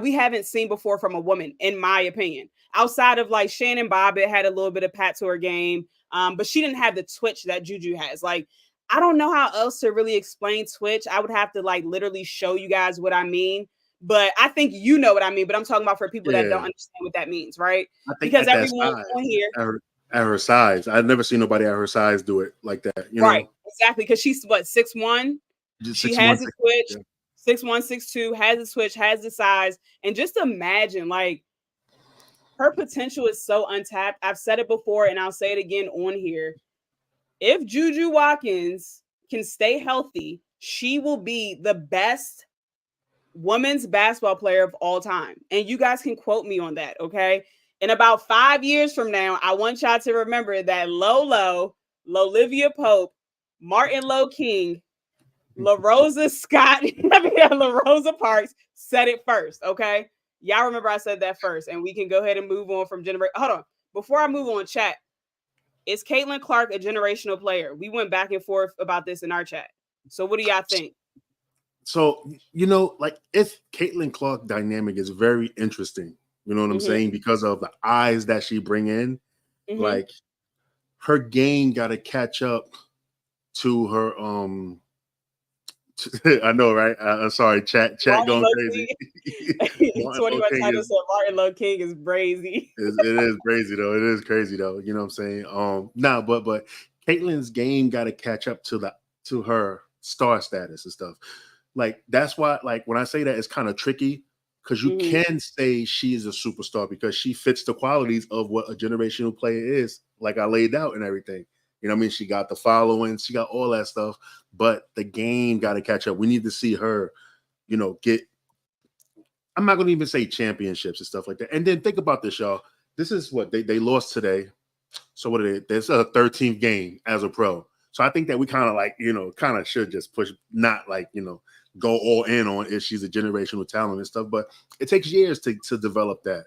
B: we haven't seen before from a woman, in my opinion. Outside of like Shannon Bobbitt had a little bit of pat to her game, but she didn't have the twitch that Juju has. Like, I don't know how else to really explain twitch. I would have to like literally show you guys what I mean. But I think you know what I mean. But I'm talking about for people that don't understand what that means, right? Because everyone on here
A: at her size, I've never seen nobody at her size do it like that. You
B: right,
A: know?
B: Exactly. Because she's what, 6'1". She has a switch, 6'1", 6'2", has a switch, has the size, and just imagine, like, her potential is so untapped. I've said it before, and I'll say it again on here. If Juju Watkins can stay healthy, she will be the best women's basketball player of all time. And you guys can quote me on that, okay? In about 5 years from now, I want y'all to remember that Lolo, Lolivia Pope, Martin Lowe King, La Rosa Scott, La Rosa Parks said it first, okay? Y'all remember I said that first, and we can go ahead and move on from generation. Hold on. Before I move on, chat, is Caitlin Clark a generational player? We went back and forth about this in our chat. So what do y'all think?
A: So, like, it's Caitlin Clark dynamic is very interesting You know what I'm saying? Because of the eyes that she bring in, like her game got to catch up to her. I know, right? Sorry, chat going crazy.
B: 21 titles of Martin Luther King is crazy.
A: It is crazy though. It is crazy though. You know what I'm saying? Nah, but Caitlyn's game got to catch up to her star status and stuff. Like that's why, like when I say that, it's kind of tricky because you can say she is a superstar because she fits the qualities of what a generational player is, like I laid out and everything. You know what I mean? She got the following, she got all that stuff, but the game got to catch up. We need to see her, you know, get. I'm not going to even say championships and stuff like that. And then think about this, y'all. This is what they lost today. So what are they? There's a 13th game as a pro. So I think that we kind of like, you know, kind of should just push, not like, you know, go all in on if she's a generational talent and stuff. But it takes years to develop that.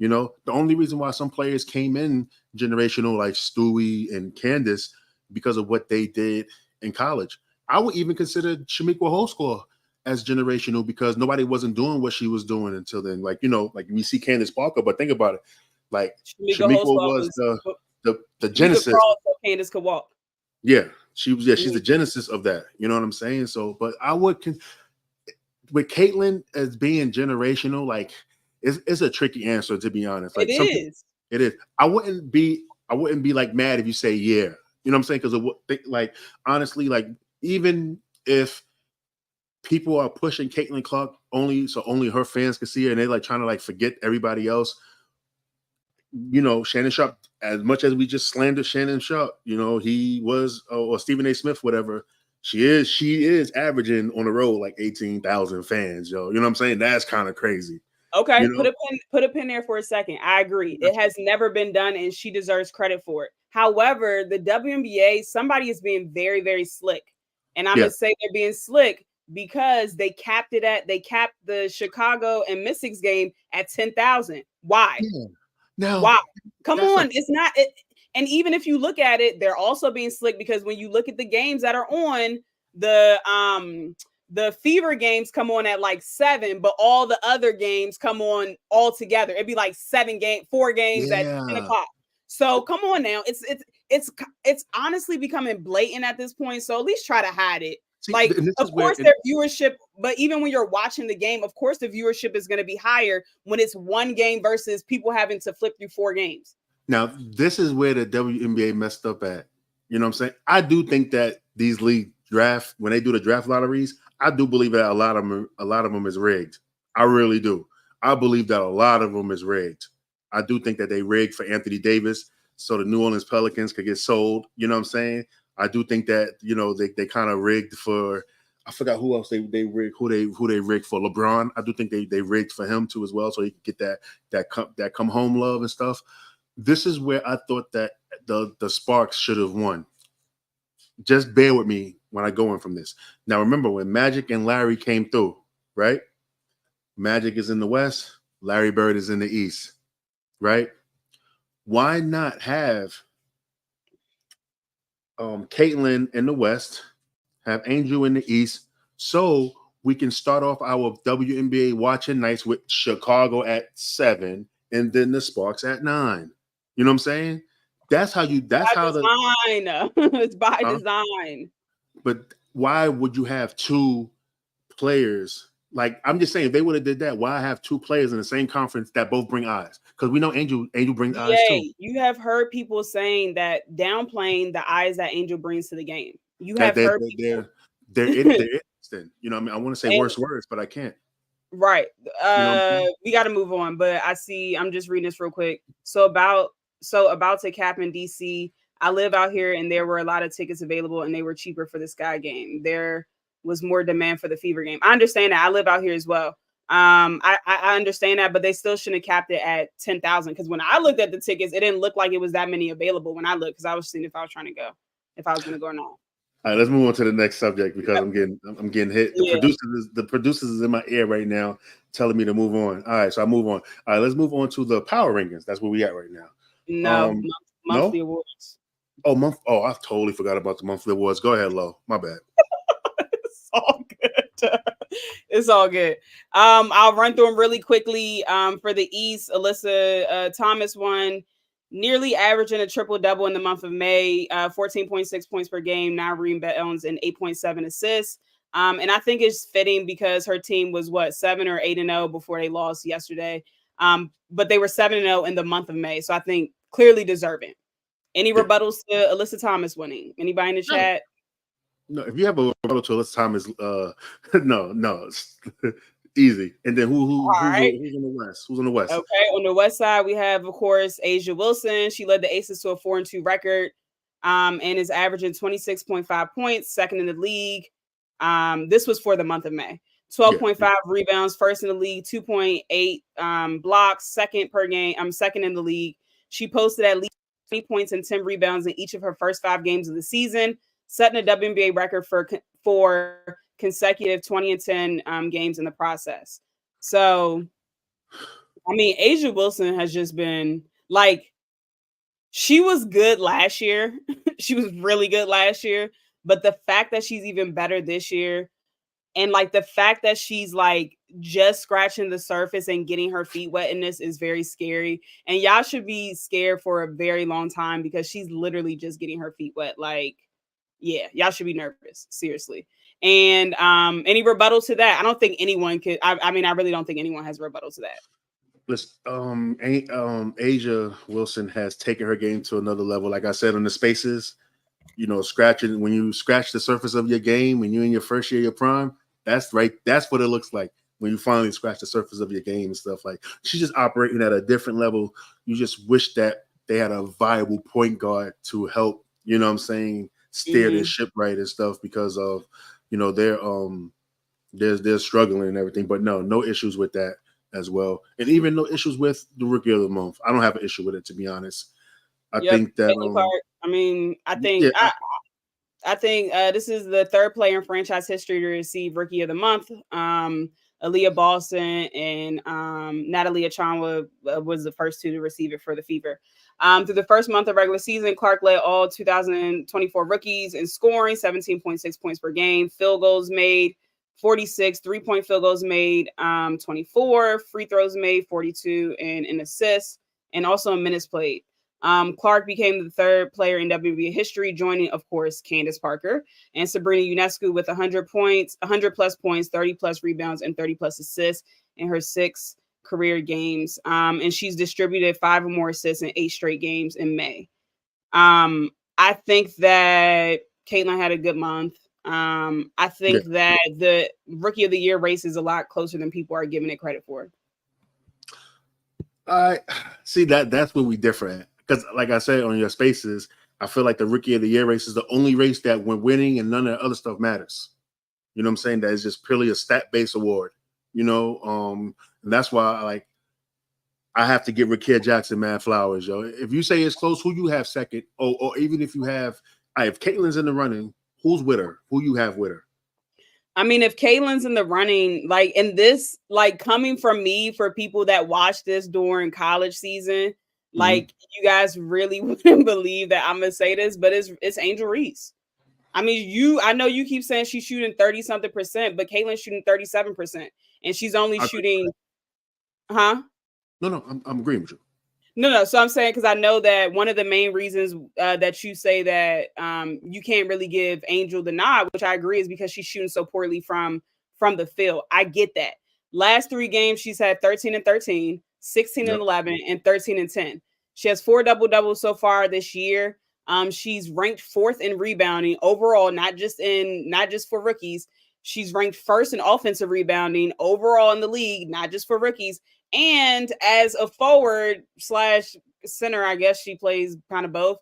A: You know, the only reason why some players came in generational like Stewie and Candace because of what they did in college. I would even consider Shamika Holsclaw as generational because nobody wasn't doing what she was doing until then. Like, you know, like we see Candace Parker, but think about it. Like Shamika was the genesis.
B: Crawl so Candace could walk.
A: Yeah, she was. Yeah, she's the genesis of that. You know what I'm saying? So, but I would with Caitlyn as being generational, like it's a tricky answer to be honest. Like
B: it
A: is. I wouldn't be like mad if you say yeah. You know what I'm saying? Because like honestly, like even if people are pushing Caitlin Clark only her fans can see her, and they're like trying to like forget everybody else. You know, Shannon Sharp, as much as we just slandered Shannon Sharp, you know, he was or Stephen A. Smith, whatever. She is averaging on the road like 18,000 fans, yo. You know what I'm saying? That's kind of crazy.
B: Okay, you know? put a pin there for a second. I agree. It has never been done, and she deserves credit for it. However, the WNBA, somebody is being very, very slick. And I'm gonna say they're being slick because they capped the Chicago and Mystics game at 10,000. Why?
A: Yeah. No,
B: why? Come on, it's not. And even if you look at it, they're also being slick because when you look at the games that are on the Fever games come on at like 7, but all the other games come on all together. It'd be like 4 games at 10 o'clock. So come on now, it's honestly becoming blatant at this point. So at least try to hide it. See, like, of course, their viewership, but even when you're watching the game, of course, the viewership is going to be higher when it's one game versus people having to flip through 4 games.
A: Now, this is where the WNBA messed up at. You know what I'm saying? I do think that these league draft, when they do the draft lotteries, I do believe that a lot of them is rigged. I really do. I believe that a lot of them is rigged. I do think that they rigged for Anthony Davis so the New Orleans Pelicans could get sold. You know what I'm saying? I do think that, you know, they kind of rigged for, I forgot who else they rigged, who they rigged for LeBron. I do think they rigged for him too as well, so he could get that come home love and stuff. This is where I thought that the Sparks should have won. Just bear with me when I go in from this. Now remember when Magic and Larry came through, right? Magic is in the West, Larry Bird is in the East, right? Why not have Caitlyn in the West, have Angel in the East, so we can start off our WNBA watching nights with Chicago at 7 and then the Sparks at 9. You know what I'm saying? That's how
B: design. It's by design.
A: But why would you have 2 players? Like, I'm just saying, if they would have did that, why have 2 players in the same conference that both bring eyes? Because we know Angel brings eyes too.
B: You have heard people saying that, downplaying the eyes that Angel brings to the game. You have heard
A: they're interesting. You know what I mean? I want to say worse words, but I can't.
B: Right. We got to move on. But I'm just reading this real quick. So about to cap in DC. I live out here, and there were a lot of tickets available, and they were cheaper for the Sky game. There was more demand for the Fever game. I understand that. I live out here as well. I understand that, but they still shouldn't have capped it at 10,000 because when I looked at the tickets, it didn't look like it was that many available when I looked because I was seeing if I was going to go or not.
A: All right, let's move on to the next subject because I'm getting hit. The producers is in my ear right now telling me to move on. All right, so I move on. All right, let's move on to the power rankings. That's where we at right now.
B: No, monthly awards.
A: Oh, I totally forgot about the monthly awards. Go ahead, Lo. My bad.
B: It's all good. It's all good. I'll run through them really quickly. For the East, Alyssa Thomas won, nearly averaging a triple double in the month of May, 14.6 points per game, 9 rebounds, and 8.7 assists. And I think it's fitting because her team was 7 or 8-0 before they lost yesterday. But they were 7-0 in the month of May, so I think clearly deserving. Any
A: Yeah.
B: rebuttals to Alyssa Thomas winning? Anybody in the
A: No,
B: chat?
A: no. If you have a rebuttal to this time is no, it's easy. And then
B: All right.
A: who's on the West? Who's on the West?
B: Okay, on the West side, we have, of course, Asia Wilson. She led the Aces to a 4-2 record, and is averaging 26.5 points, second in the league. This was for the month of May. 12.5 rebounds, first in the league, 2.8 blocks, second per game. Second in the league. She posted at least 20 points and 10 rebounds in each of her first 5 games of the season, setting a WNBA record for consecutive 20 and 10 games in the process. So, I mean, Asia Wilson has just been like, she was good last year. She was really good last year. But the fact that she's even better this year, and like the fact that she's like just scratching the surface and getting her feet wet in this is very scary. And y'all should be scared for a very long time because she's literally just getting her feet wet. Like, yeah, y'all should be nervous, seriously. And any rebuttal to that? I don't think anyone could. I mean, I really don't think anyone has a rebuttal to that.
A: Listen, Asia Wilson has taken her game to another level. Like I said, on the spaces, scratching when you scratch the surface of your game when you're in your first year of your prime, that's right. That's what it looks like when you finally scratch the surface of your game and stuff. Like, she's just operating at a different level. You just wish that they had a viable point guard to help, you know what I'm saying, steer this ship right and stuff, because of, they're struggling and everything. But no issues with that as well. And even no issues with the rookie of the month. I don't have an issue with it, to be honest. I think that
B: I think this is the third player in franchise history to receive Rookie of the Month. Aaliyah Boston and Natalie Achonwa was the first 2 to receive it for the Fever. Through the first month of regular season, Clark led all 2024 rookies in scoring, 17.6 points per game, field goals made 46, 3-point field goals made 24, free throws made 42, and an assist, and also in minutes played. Clark became the third player in WNBA history, joining, of course, Candace Parker and Sabrina Ionescu with 100 plus points, 30 plus rebounds, and 30 plus assists in her 6 career games. And she's distributed 5 or more assists in 8 straight games in May. I think that Caitlin had a good month. I think that the Rookie of the Year race is a lot closer than people are giving it credit for.
A: I see that's where we differ at. Because, like I said, on your spaces, I feel like the Rookie of the Year race is the only race that when winning and none of the other stuff matters. You know what I'm saying? That is just purely a stat-based award. And that's why I have to give Rakia Jackson mad flowers, yo. If you say it's close, who you have second, or even if you have, if Caitlin's in the running, who's with her? Who you have with her?
B: I mean, if Caitlin's in the running, like, in this, like, coming from me, for people that watch this during college season, like, you guys really wouldn't believe that I'm gonna say this, but it's Angel Reese. I mean, I know you keep saying she's shooting 30-something%, but Caitlin's shooting 37%, and she's only shooting, huh?
A: No, I'm agreeing with you.
B: No. So I'm saying, because I know that one of the main reasons that you say that you can't really give Angel the nod, which I agree, is because she's shooting so poorly from the field. I get that. Last 3 games, she's had 13 and 13, 16 and 11, and 13 and 10. She has 4 double-doubles so far this year. She's ranked 4th in rebounding overall, not just for rookies. She's ranked 1st in offensive rebounding overall in the league, not just for rookies. And as a forward / center, I guess she plays kind of both.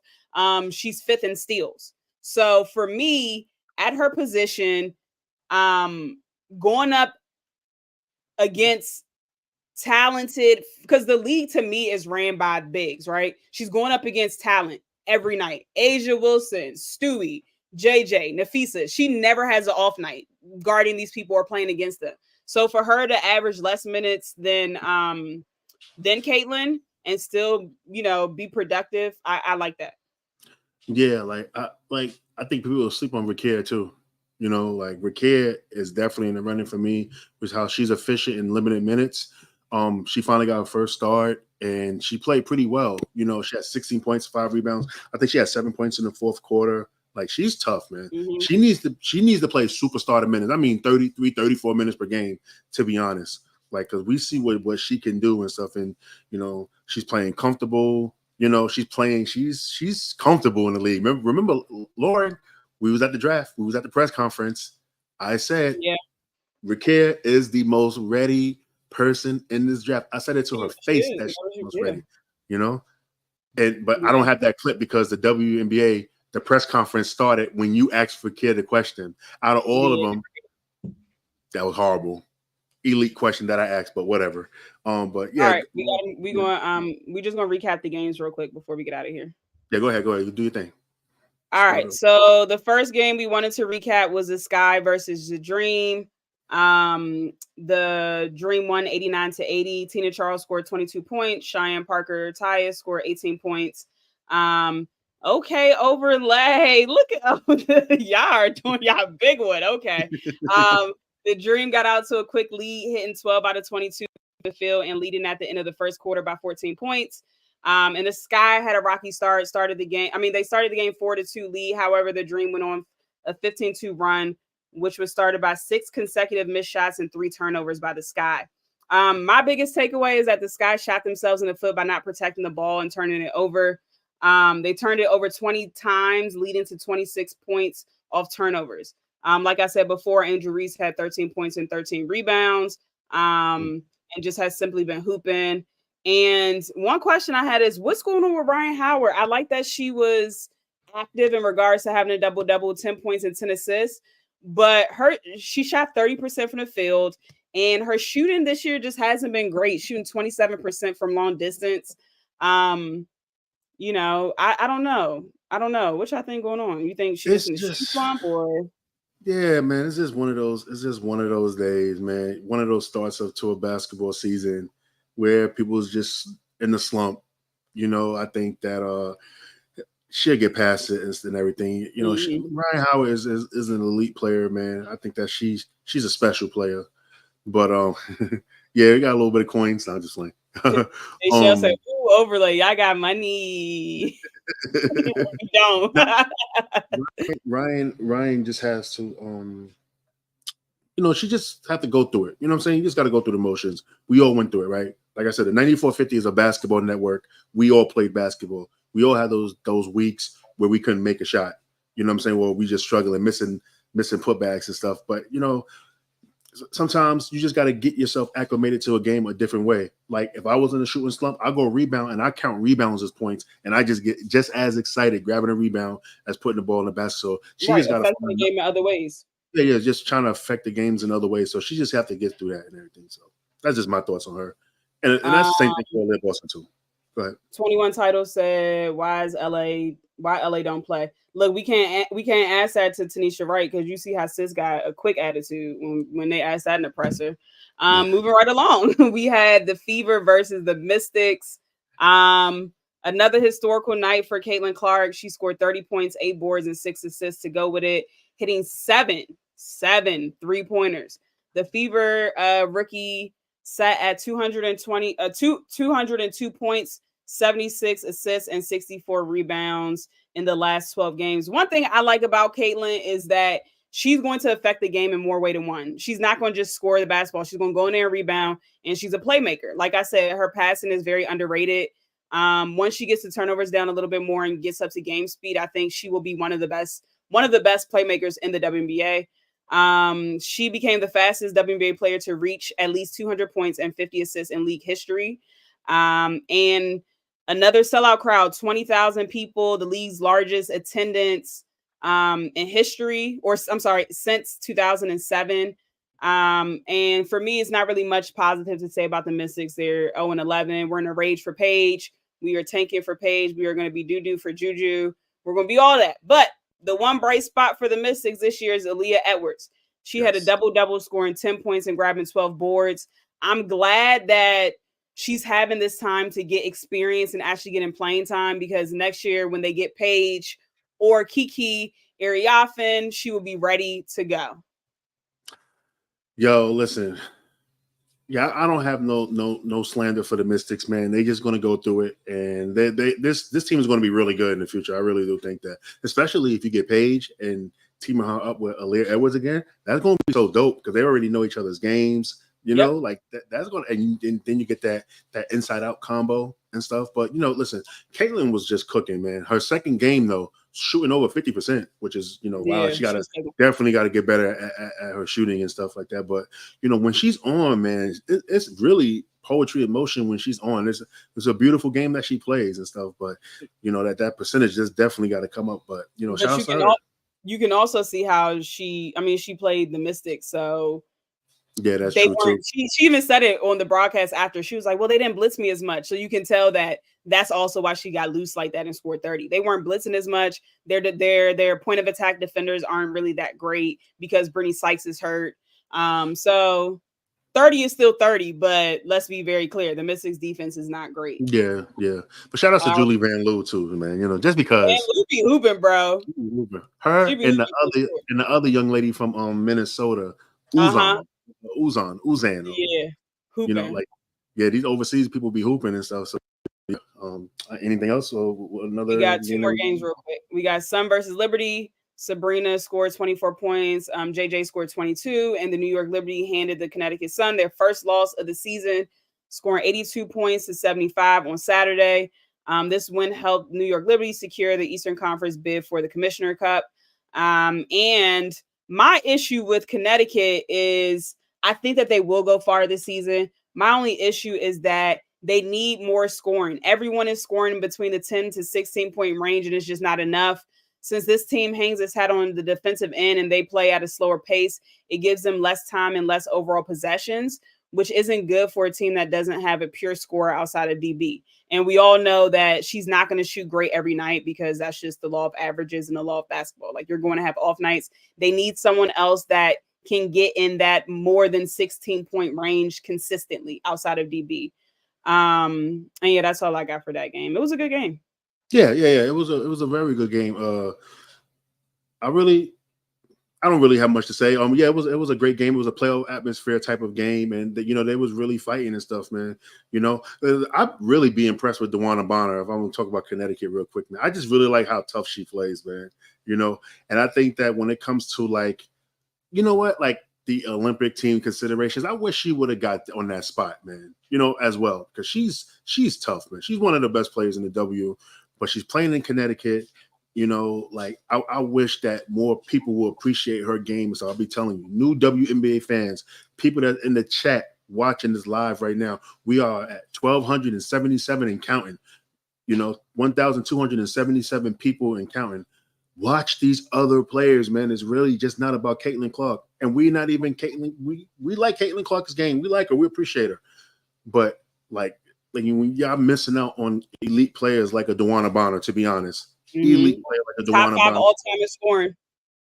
B: She's 5th in steals. So for me, at her position, going up against talented, because the league to me is ran by bigs, right? She's going up against talent every night. Asia Wilson, Stewie, JJ, Nafisa. She never has an off night guarding these people or playing against them. So for her to average less minutes than Caitlin and still, be productive, I like that.
A: Yeah, I think people will sleep on Rakia too. You know, like Rakir is definitely in the running for me with how she's efficient in limited minutes. She finally got her first start and she played pretty well. You know, she had 16 points, 5 rebounds. I think she had 7 points in the fourth quarter. Like she's tough, man.
B: Mm-hmm.
A: She needs to play superstar minutes. I mean 33, 34 minutes per game, to be honest. Like, because we see what she can do and stuff, and you know, she's playing comfortable. You know, she's comfortable in the league. Remember, Lauren, we was at the draft, we was at the press conference. I said,
B: yeah,
A: Rakir is the most ready person in this draft. I said it to her face that she was ready, you know. But I don't have that clip because the WNBA, the press conference started when you asked Rakir the question. Out of all of them, that was horrible. Elite question that I asked, but whatever. But yeah,
B: all right, we just gonna recap the games real quick before we get out of here.
A: Yeah, go ahead, do your thing.
B: All right, so the first game we wanted to recap was the Sky versus the Dream. The Dream won 89-80. Tina Charles scored 22 points. Cheyenne Parker Tyus scored 18 points. Okay, overlay. Look at y'all are doing y'all big one. Okay. The Dream got out to a quick lead, hitting 12 out of 22 the field and leading at the end of the first quarter by 14 points. And the Sky had a rocky start, started the game. I mean, they started the game 4-2 lead. However, the Dream went on a 15-2 run, which was started by 6 consecutive missed shots and 3 turnovers by the Sky. My biggest takeaway is that the Sky shot themselves in the foot by not protecting the ball and turning it over. They turned it over 20 times, leading to 26 points off turnovers. Like I said before, Andrew Reese had 13 points and 13 rebounds, and just has simply been hooping. And one question I had is, what's going on with Ryan Howard? I like that she was active in regards to having a double-double, 10 points and 10 assists, but she shot 30% from the field, and her shooting this year just hasn't been great, shooting 27% from long distance. You know, I don't know. What y'all think going on? You think she's in a shoot slump or?
A: Yeah, man, it's just one of those. It's just one of those days, man. One of those starts to a basketball season where people's just in the slump. You know, I think that she'll get past it and everything. You know, Ryan Howard is an elite player, man. I think that she's a special player. But yeah, we got a little bit of coins. I'm just like,
B: they shall say, "Ooh, overlay, I got money." Don't.
A: Ryan just has to, you know, she just have to go through it. You know what I'm saying? You just got to go through the motions. We all went through it, right? Like I said, the 9450 is a basketball network. We all played basketball. We all had those weeks where we couldn't make a shot. You know what I'm saying? Well, we just struggling, missing putbacks and stuff. But you know, sometimes you just got to get yourself acclimated to a game a different way. Like if I was in a shooting slump, I go rebound and I count rebounds as points, and I just get just as excited grabbing a rebound as putting the ball in the basket. So she just got to
B: affect the game in other ways.
A: Yeah, just trying to affect the games in other ways. So she just have to get through that and everything. So that's just my thoughts on her, and that's the same thing for Liv Boston too. Go ahead.
B: 21 titles said, why LA don't play? Look, we can't ask that to Tanisha Wright because you see how sis got a quick attitude when they asked that in the presser. Moving right along, we had the Fever versus the Mystics. Another historical night for Caitlin Clark. She scored 30 points, 8 boards, and 6 assists to go with it, hitting seven 3-pointers. The Fever rookie sat at 202 points, 76 assists, and 64 rebounds in the last 12 games. One thing I like about Caitlin is that she's going to affect the game in more way than one. She's not going to just score the basketball. She's going to go in there and rebound, and she's a playmaker. Like I said, her passing is very underrated. Once she gets the turnovers down a little bit more and gets up to game speed, I think she will be one of the best playmakers in the WNBA. She became the fastest WNBA player to reach at least 200 points and 50 assists in league history. And another sellout crowd, 20,000 people, the league's largest attendance in history, since 2007. And for me, it's not really much positive to say about the Mystics. They're 0-11. We're in a rage for Paige. We are tanking for Paige. We are going to be doo-doo for Juju. We're going to be all that. But the one bright spot for the Mystics this year is Aaliyah Edwards. She had a double-double, scoring 10 points and grabbing 12 boards. I'm glad that she's having this time to get experience and actually getting playing time, because next year when they get Paige or Kiki Ariafen, she will be ready to go.
A: Yo, listen. Yeah, I don't have no slander for the Mystics, man. They're just going to go through it, and this team is going to be really good in the future. I really do think that, especially if you get Paige and teaming her up with Aaliyah Edwards again. That's going to be so dope because they already know each other's games. You know, like that's going to, and then you get that inside out combo and stuff. But listen, Caitlin was just cooking, man. Her second game though, shooting over 50%, which is wow. She definitely got to get better at her shooting and stuff like that. But when she's on, man, it's really poetry in motion when she's on. It's a beautiful game that she plays and stuff. But that percentage just definitely got to come up. But shout out to her.
B: You can also see how she played the Mystics, so.
A: Yeah, that's true too.
B: She even said it on the broadcast after. She was like, well, they didn't blitz me as much. So you can tell that that's also why she got loose like that and scored 30. They weren't blitzing as much. Their point of attack defenders aren't really that great because Brittany Sykes is hurt. So 30 is still 30, but let's be very clear. The Mystics defense is not great.
A: Yeah. But shout out to Julie Van Loo too, man. Just because
B: Van Loo be hooping, bro.
A: Her and the other young lady from Minnesota, Uzan.
B: Yeah, hooping.
A: These overseas people be hooping and stuff. So, anything else? Or another?
B: We got two more games real quick. We got Sun versus Liberty. Sabrina scored 24 points. JJ scored 22, and the New York Liberty handed the Connecticut Sun their first loss of the season, scoring 82 points to 75 on Saturday. This win helped New York Liberty secure the Eastern Conference bid for the Commissioner Cup. And my issue with Connecticut is I think that they will go far this season. My only issue is that they need more scoring. Everyone is scoring between the 10 to 16 point range, and it's just not enough. Since this team hangs its hat on the defensive end and they play at a slower pace, it gives them less time and less overall possessions, which isn't good for a team that doesn't have a pure scorer outside of DB. And we all know that she's not going to shoot great every night because that's just the law of averages and the law of basketball. Like, you're going to have off nights. They need someone else that can get in that more than 16-point range consistently outside of DB. And yeah, that's all I got for that game. It was a good game.
A: Yeah. It was a very good game. I don't really have much to say. It was a great game. It was a playoff atmosphere type of game, and they was really fighting and stuff, man. I'd really be impressed with DeWanna Bonner if I'm going to talk about Connecticut real quick, man. I just really like how tough she plays, man. And I think that when it comes to like the Olympic team considerations, I wish she would have got on that spot, man. As well, because she's tough, man. She's one of the best players in the W, but she's playing in Connecticut. I wish that more people will appreciate her game. So I'll be telling you, new WNBA fans, people that in the chat watching this live right now, we are at 1,277 and counting. 1,277 people and counting. Watch these other players, man. It's really just not about Caitlin Clark. And we're not even Caitlin. We like Caitlin Clark's game. We like her. We appreciate her. But like when y'all missing out on elite players like a DeWanna Bonner, to be honest. Elite player like a
B: Top
A: DeWanna
B: 5
A: Bonner.
B: all-time in scoring.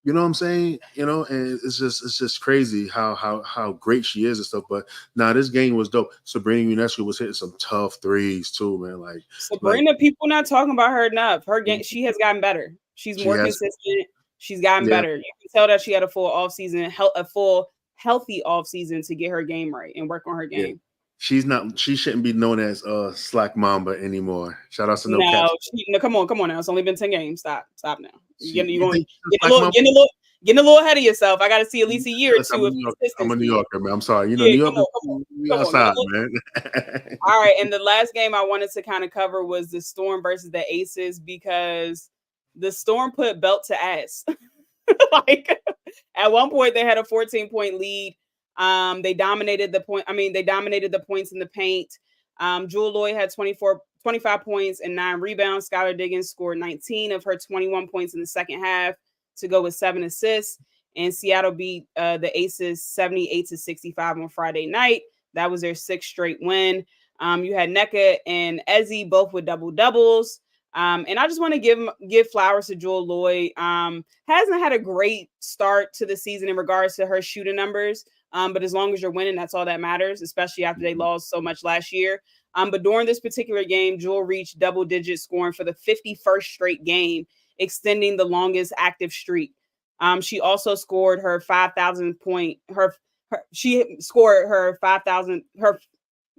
A: You know what I'm saying? And it's just crazy how great she is and stuff. But this game was dope. Sabrina Ionescu was hitting some tough threes too, man. Like
B: Sabrina, people not talking about her enough. Her game, she has gotten better. She's more consistent. She's gotten better. You can tell that she had a full offseason, a full healthy offseason to get her game right and work on her game.
A: Yeah. She shouldn't be known as Slack Mamba anymore. Shout out to
B: No, come on now. It's only been 10 games. Stop now. You're getting a little ahead of yourself. I got to see at least a year or two of consistency.
A: I'm a New Yorker, man. I'm sorry. New York, we outside, man.
B: All right, and the last game I wanted to kind of cover was the Storm versus the Aces, because the Storm put belt to ass. Like, at one point they had a 14-point lead. They dominated the points in the paint. Jewel Lloyd had 25 points and 9 rebounds. Skylar Diggins scored 19 of her 21 points in the second half to go with 7 assists. And Seattle beat the Aces 78-65 on Friday night. That was their 6th straight win. You had Nneka and Ezzy both with double-doubles. And I just want to give flowers to Jewel Lloyd. Hasn't had a great start to the season in regards to her shooting numbers. But as long as you're winning, that's all that matters, especially after they lost so much last year. But during this particular game, Jewel reached double-digit scoring for the 51st straight game. extending the longest active streak. She also scored her 5,000 point. She scored her 5,000.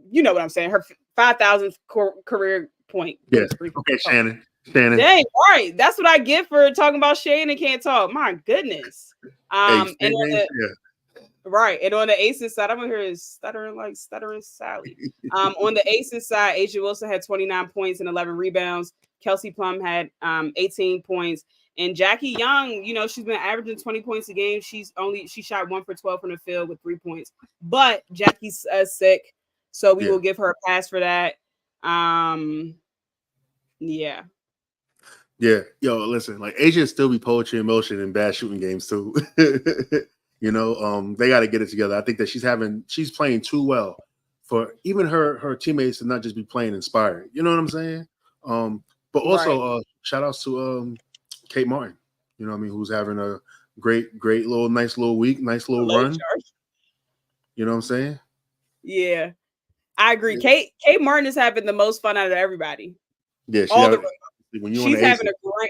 B: You know what I'm saying? Her 5,000th career point.
A: Yes. Okay, Shannon.
B: Dang, all right. That's what I get for talking about Shane and can't talk. My goodness. And on the Aces side, I'm gonna hear stuttering Sally. On the Aces side, Asia Wilson had 29 points and 11 rebounds. Kelsey Plum had 18 points. And Jackie Young, she's been averaging 20 points a game. She shot 1 for 12 from the field with 3 points. But Jackie's sick, so we will give her a pass for that. Yeah.
A: Yeah. Yo, listen, like Asia still be poetry in motion in bad shooting games too. They got to get it together. I think that she's playing too well for even her teammates to not just be playing inspired. You know what I'm saying? But also shout outs to Kate Martin, who's having a great nice little week, nice little run. You know what I'm saying?
B: Yeah, I agree. Yeah. Kate Martin is having the most fun out of everybody.
A: Yeah,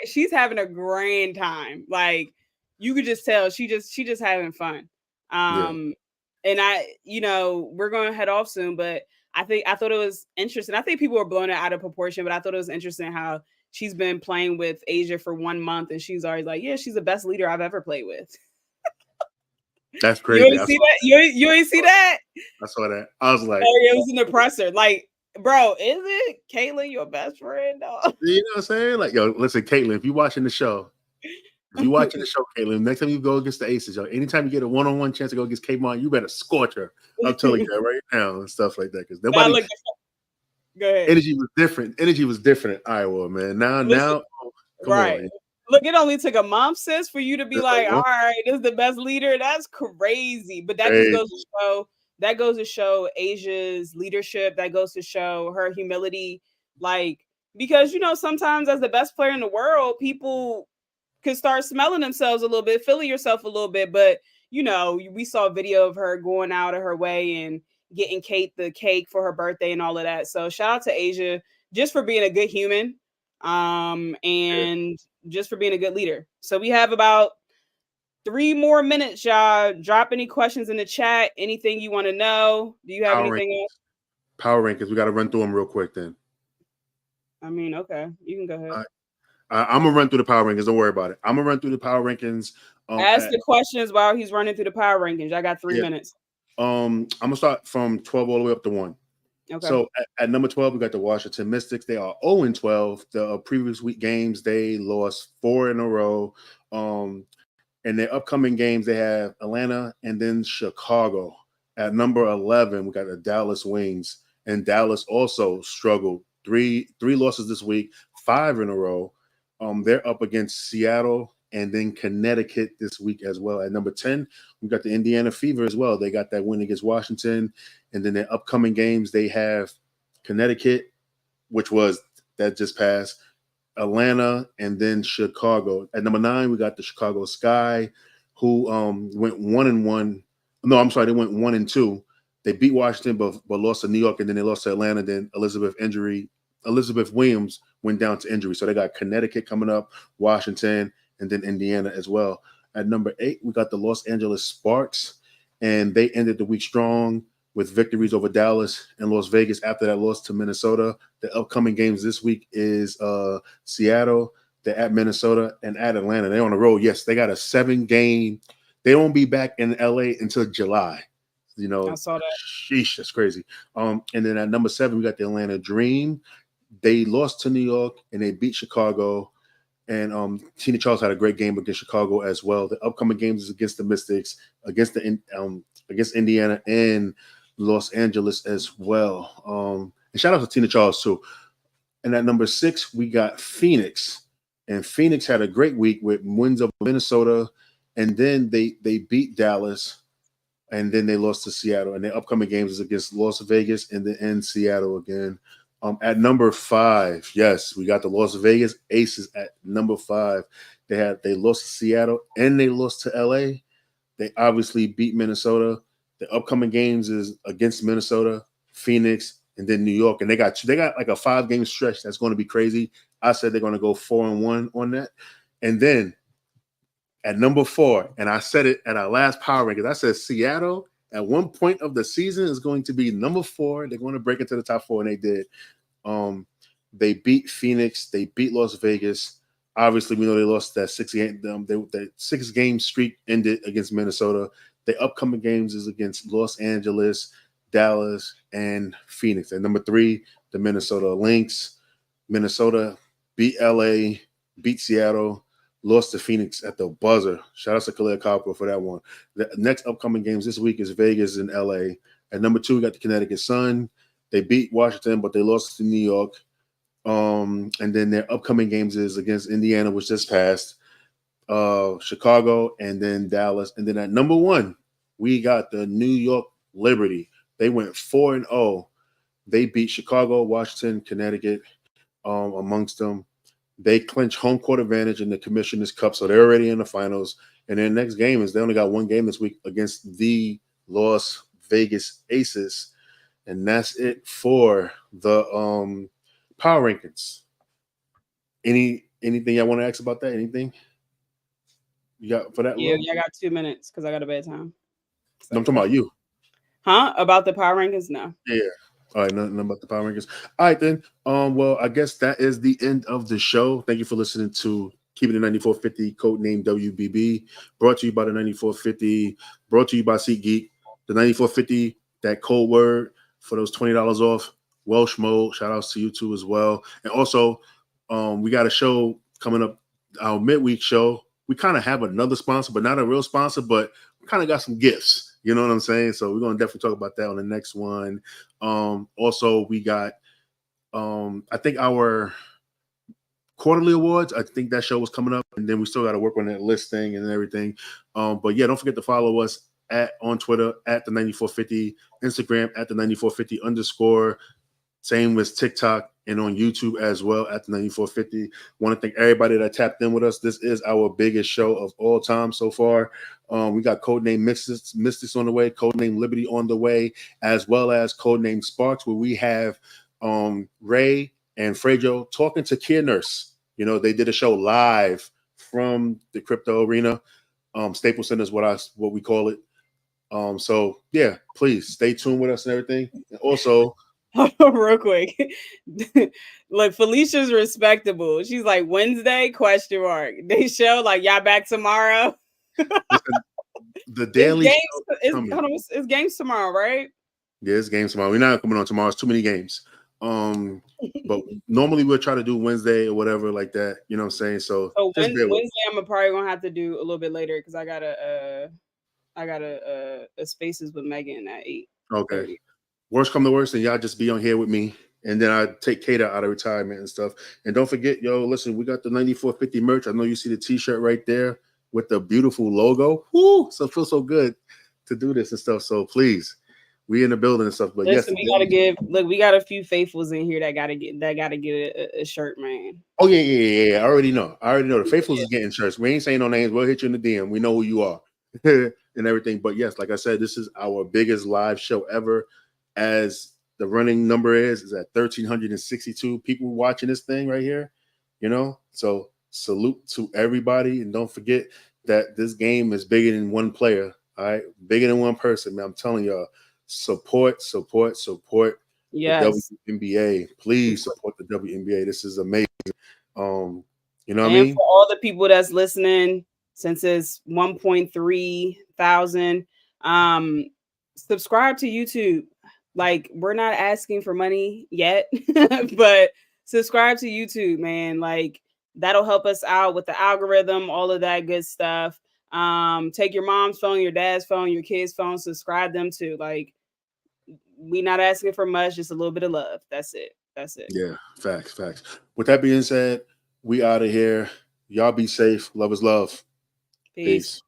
B: she's having a grand time. Like you could just tell she just having fun. And we're going to head off soon, but I thought it was interesting. I think people were blowing it out of proportion, but I thought it was interesting how she's been playing with Asia for 1 month and she's always like, yeah, she's the best leader I've ever played with.
A: That's crazy.
B: You ain't see that? You ain't see that?
A: I saw that. I was like,
B: oh, yeah, it was in the presser. Like, bro, is it Caitlin your best friend? Dog?
A: You know what I'm saying? Like, yo, listen, Caitlin, if you're watching the show, Caitlin, next time you go against the Aces, yo, anytime you get a one-on-one chance to go against Kate Martin, you better scorch her. I'm telling you that right now and stuff like that. Because nobody.
B: Go ahead.
A: Energy was different in Iowa, man. Now, come on.
B: Look, it only took a month, sis, for you to be like, all right, this is the best leader. That's crazy. But that just goes to show Asia's leadership. That goes to show her humility. Like, because, sometimes as the best player in the world, people can start smelling themselves a little bit, feeling yourself a little bit. But, we saw a video of her going out of her way and getting Kate the cake for her birthday and all of that. So shout out to Asia just for being a good human. And just for being a good leader. So we have about 3 more minutes, y'all. Drop any questions in the chat. Anything you want to know? Do you have anything else?
A: Power rankings. We got to run through them real quick then.
B: I mean, okay. You can go ahead.
A: I'm going to run through the power rankings. Don't worry about it. I'm going to run through the power rankings.
B: Ask the questions while he's running through the power rankings. I got 3 minutes.
A: I'm going to start from 12 all the way up to 1. Okay. So at number 12, we got the Washington Mystics. They are 0-12. The previous week games, they lost 4 in a row. In their upcoming games, they have Atlanta and then Chicago. At number 11, we got the Dallas Wings. And Dallas also struggled. 3 losses this week, 5 in a row. They're up against Seattle and then Connecticut this week as well. At number 10, we got the Indiana Fever as well. They got that win against Washington. And then their upcoming games, they have Connecticut, that just passed, Atlanta, and then Chicago. At number 9, we got the Chicago Sky, who went 1-1. No, I'm sorry, they went 1-2. They beat Washington, but lost to New York, and then they lost to Atlanta. Then Elizabeth Williams went down to injury. So they got Connecticut coming up, Washington, and then Indiana as well. At number 8, we got the Los Angeles Sparks, and they ended the week strong with victories over Dallas and Las Vegas after that loss to Minnesota. The upcoming games this week is Seattle, they're at Minnesota, and at Atlanta. They're on the road. Yes, they got a 7-game. They won't be back in LA until July.
B: I saw that.
A: Sheesh, that's crazy. And then at number 7, we got the Atlanta Dream. They lost to New York and they beat Chicago. And Tina Charles had a great game against Chicago as well. The upcoming games is against the Mystics, against Indiana and Los Angeles as well. And shout out to Tina Charles too. And at number 6, we got Phoenix. And Phoenix had a great week with wins over Minnesota. And then they beat Dallas. And then they lost to Seattle. And their upcoming games is against Las Vegas and then Seattle again. At number 5, yes, we got the Las Vegas Aces at number 5. They lost to Seattle and they lost to LA. They obviously beat Minnesota. The upcoming games is against Minnesota, Phoenix, and then New York, and they got like a 5-game stretch that's going to be crazy. I said they're going to go 4-1 on that, and then at number 4, and I said it at our last power rankings. I said Seattle at one point of the season is going to be number 4. They're going to break into the top 4, and they did. They beat Phoenix. They beat Las Vegas. Obviously, we know they lost that 6-game. That 6-game streak ended against Minnesota. The upcoming games is against Los Angeles, Dallas, and Phoenix. And number 3, the Minnesota Lynx. Minnesota beat LA, beat Seattle, lost to Phoenix at the buzzer. Shout out to Khalil Copper for that one. The next upcoming games this week is Vegas and LA. At number 2, we got the Connecticut Sun. They beat Washington, but they lost to New York. And then their upcoming games is against Indiana, which just passed, Chicago, and then Dallas. And then at number 1, we got the New York Liberty. They went 4-0. They beat Chicago, Washington, Connecticut, amongst them. They clinch home court advantage in the Commissioner's Cup, so they're already in the finals. And their next game is they only got one game this week against the Las Vegas Aces. And that's it for the power rankings. Anything I want to ask about that? Anything you got for that?
B: Yeah, I got 2 minutes because I got a bedtime.
A: No, I'm talking about you.
B: Huh? About the power rankings? No.
A: Yeah. All right, nothing about the power rankings. All right, then. Well, I guess that is the end of the show. Thank you for listening to Keeping It 9450, Codename WBB, brought to you by the 9450, brought to you by SeatGeek. The 9450, that code word for those $20 off. Welsh Mode, shout outs to you too as well. And also, we got a show coming up, our midweek show. We kind of have another sponsor, but not a real sponsor, but we kind of got some gifts. You know what I'm saying? So we're going to definitely talk about that on the next one. Also, we got, I think our quarterly awards, I think that show was coming up, and then we still got to work on that listing and everything. But yeah, don't forget to follow us on Twitter at the 9450, Instagram at the 9450_. Same with TikTok and on YouTube as well at the 9450. Want to thank everybody that tapped in with us. This is our biggest show of all time so far. We got Codename Mystics on the way, Codename Liberty on the way, as well as Codename Sparks, where we have Ray and Frejo talking to Kia Nurse. You know, they did a show live from the crypto arena. Staples Center is what we call it. So yeah, please stay tuned with us and everything. And also,
B: real quick, look, Felicia's respectable. She's like, Wednesday ? They show like y'all back tomorrow.
A: The daily
B: it's games tomorrow, right?
A: Yeah, it's games tomorrow. We're not coming on tomorrow. It's too many games. But normally we'll try to do Wednesday or whatever like that. You know what I'm saying? So
B: Wednesday, I'm probably gonna have to do a little bit later because I got a Spaces with Megan at 8.
A: Okay. Worst come to worst, and y'all just be on here with me, and then I take Kata out of retirement and stuff. And don't forget, listen, we got the 9450 merch. I know you see the T-shirt right there with the beautiful logo. Woo! So it feels so good to do this and stuff. So please, we in the building and stuff. But
B: listen, we got a few faithfuls in here that gotta get a shirt, man.
A: Oh yeah. I already know. The faithfuls is getting shirts. We ain't saying no names. We'll hit you in the DM. We know who you are and everything. But yes, like I said, this is our biggest live show ever. As the running number is at 1,362 people watching this thing right here, So salute to everybody, and don't forget that this game is bigger than one player. All right, bigger than one person. Man, I'm telling y'all, support.
B: Yes.
A: The WNBA. Please support the WNBA. This is amazing. You know what I mean?
B: For all the people that's listening, since it's 1.3 thousand, subscribe to YouTube. Like, we're not asking for money yet, but subscribe to YouTube, man. Like, that'll help us out with the algorithm, all of that good stuff. Take your mom's phone, your dad's phone, your kid's phone, subscribe them to. Like, we not asking for much, just a little bit of love. That's it.
A: Yeah, facts. With that being said, we out of here. Y'all be safe. Love is love.
B: Peace.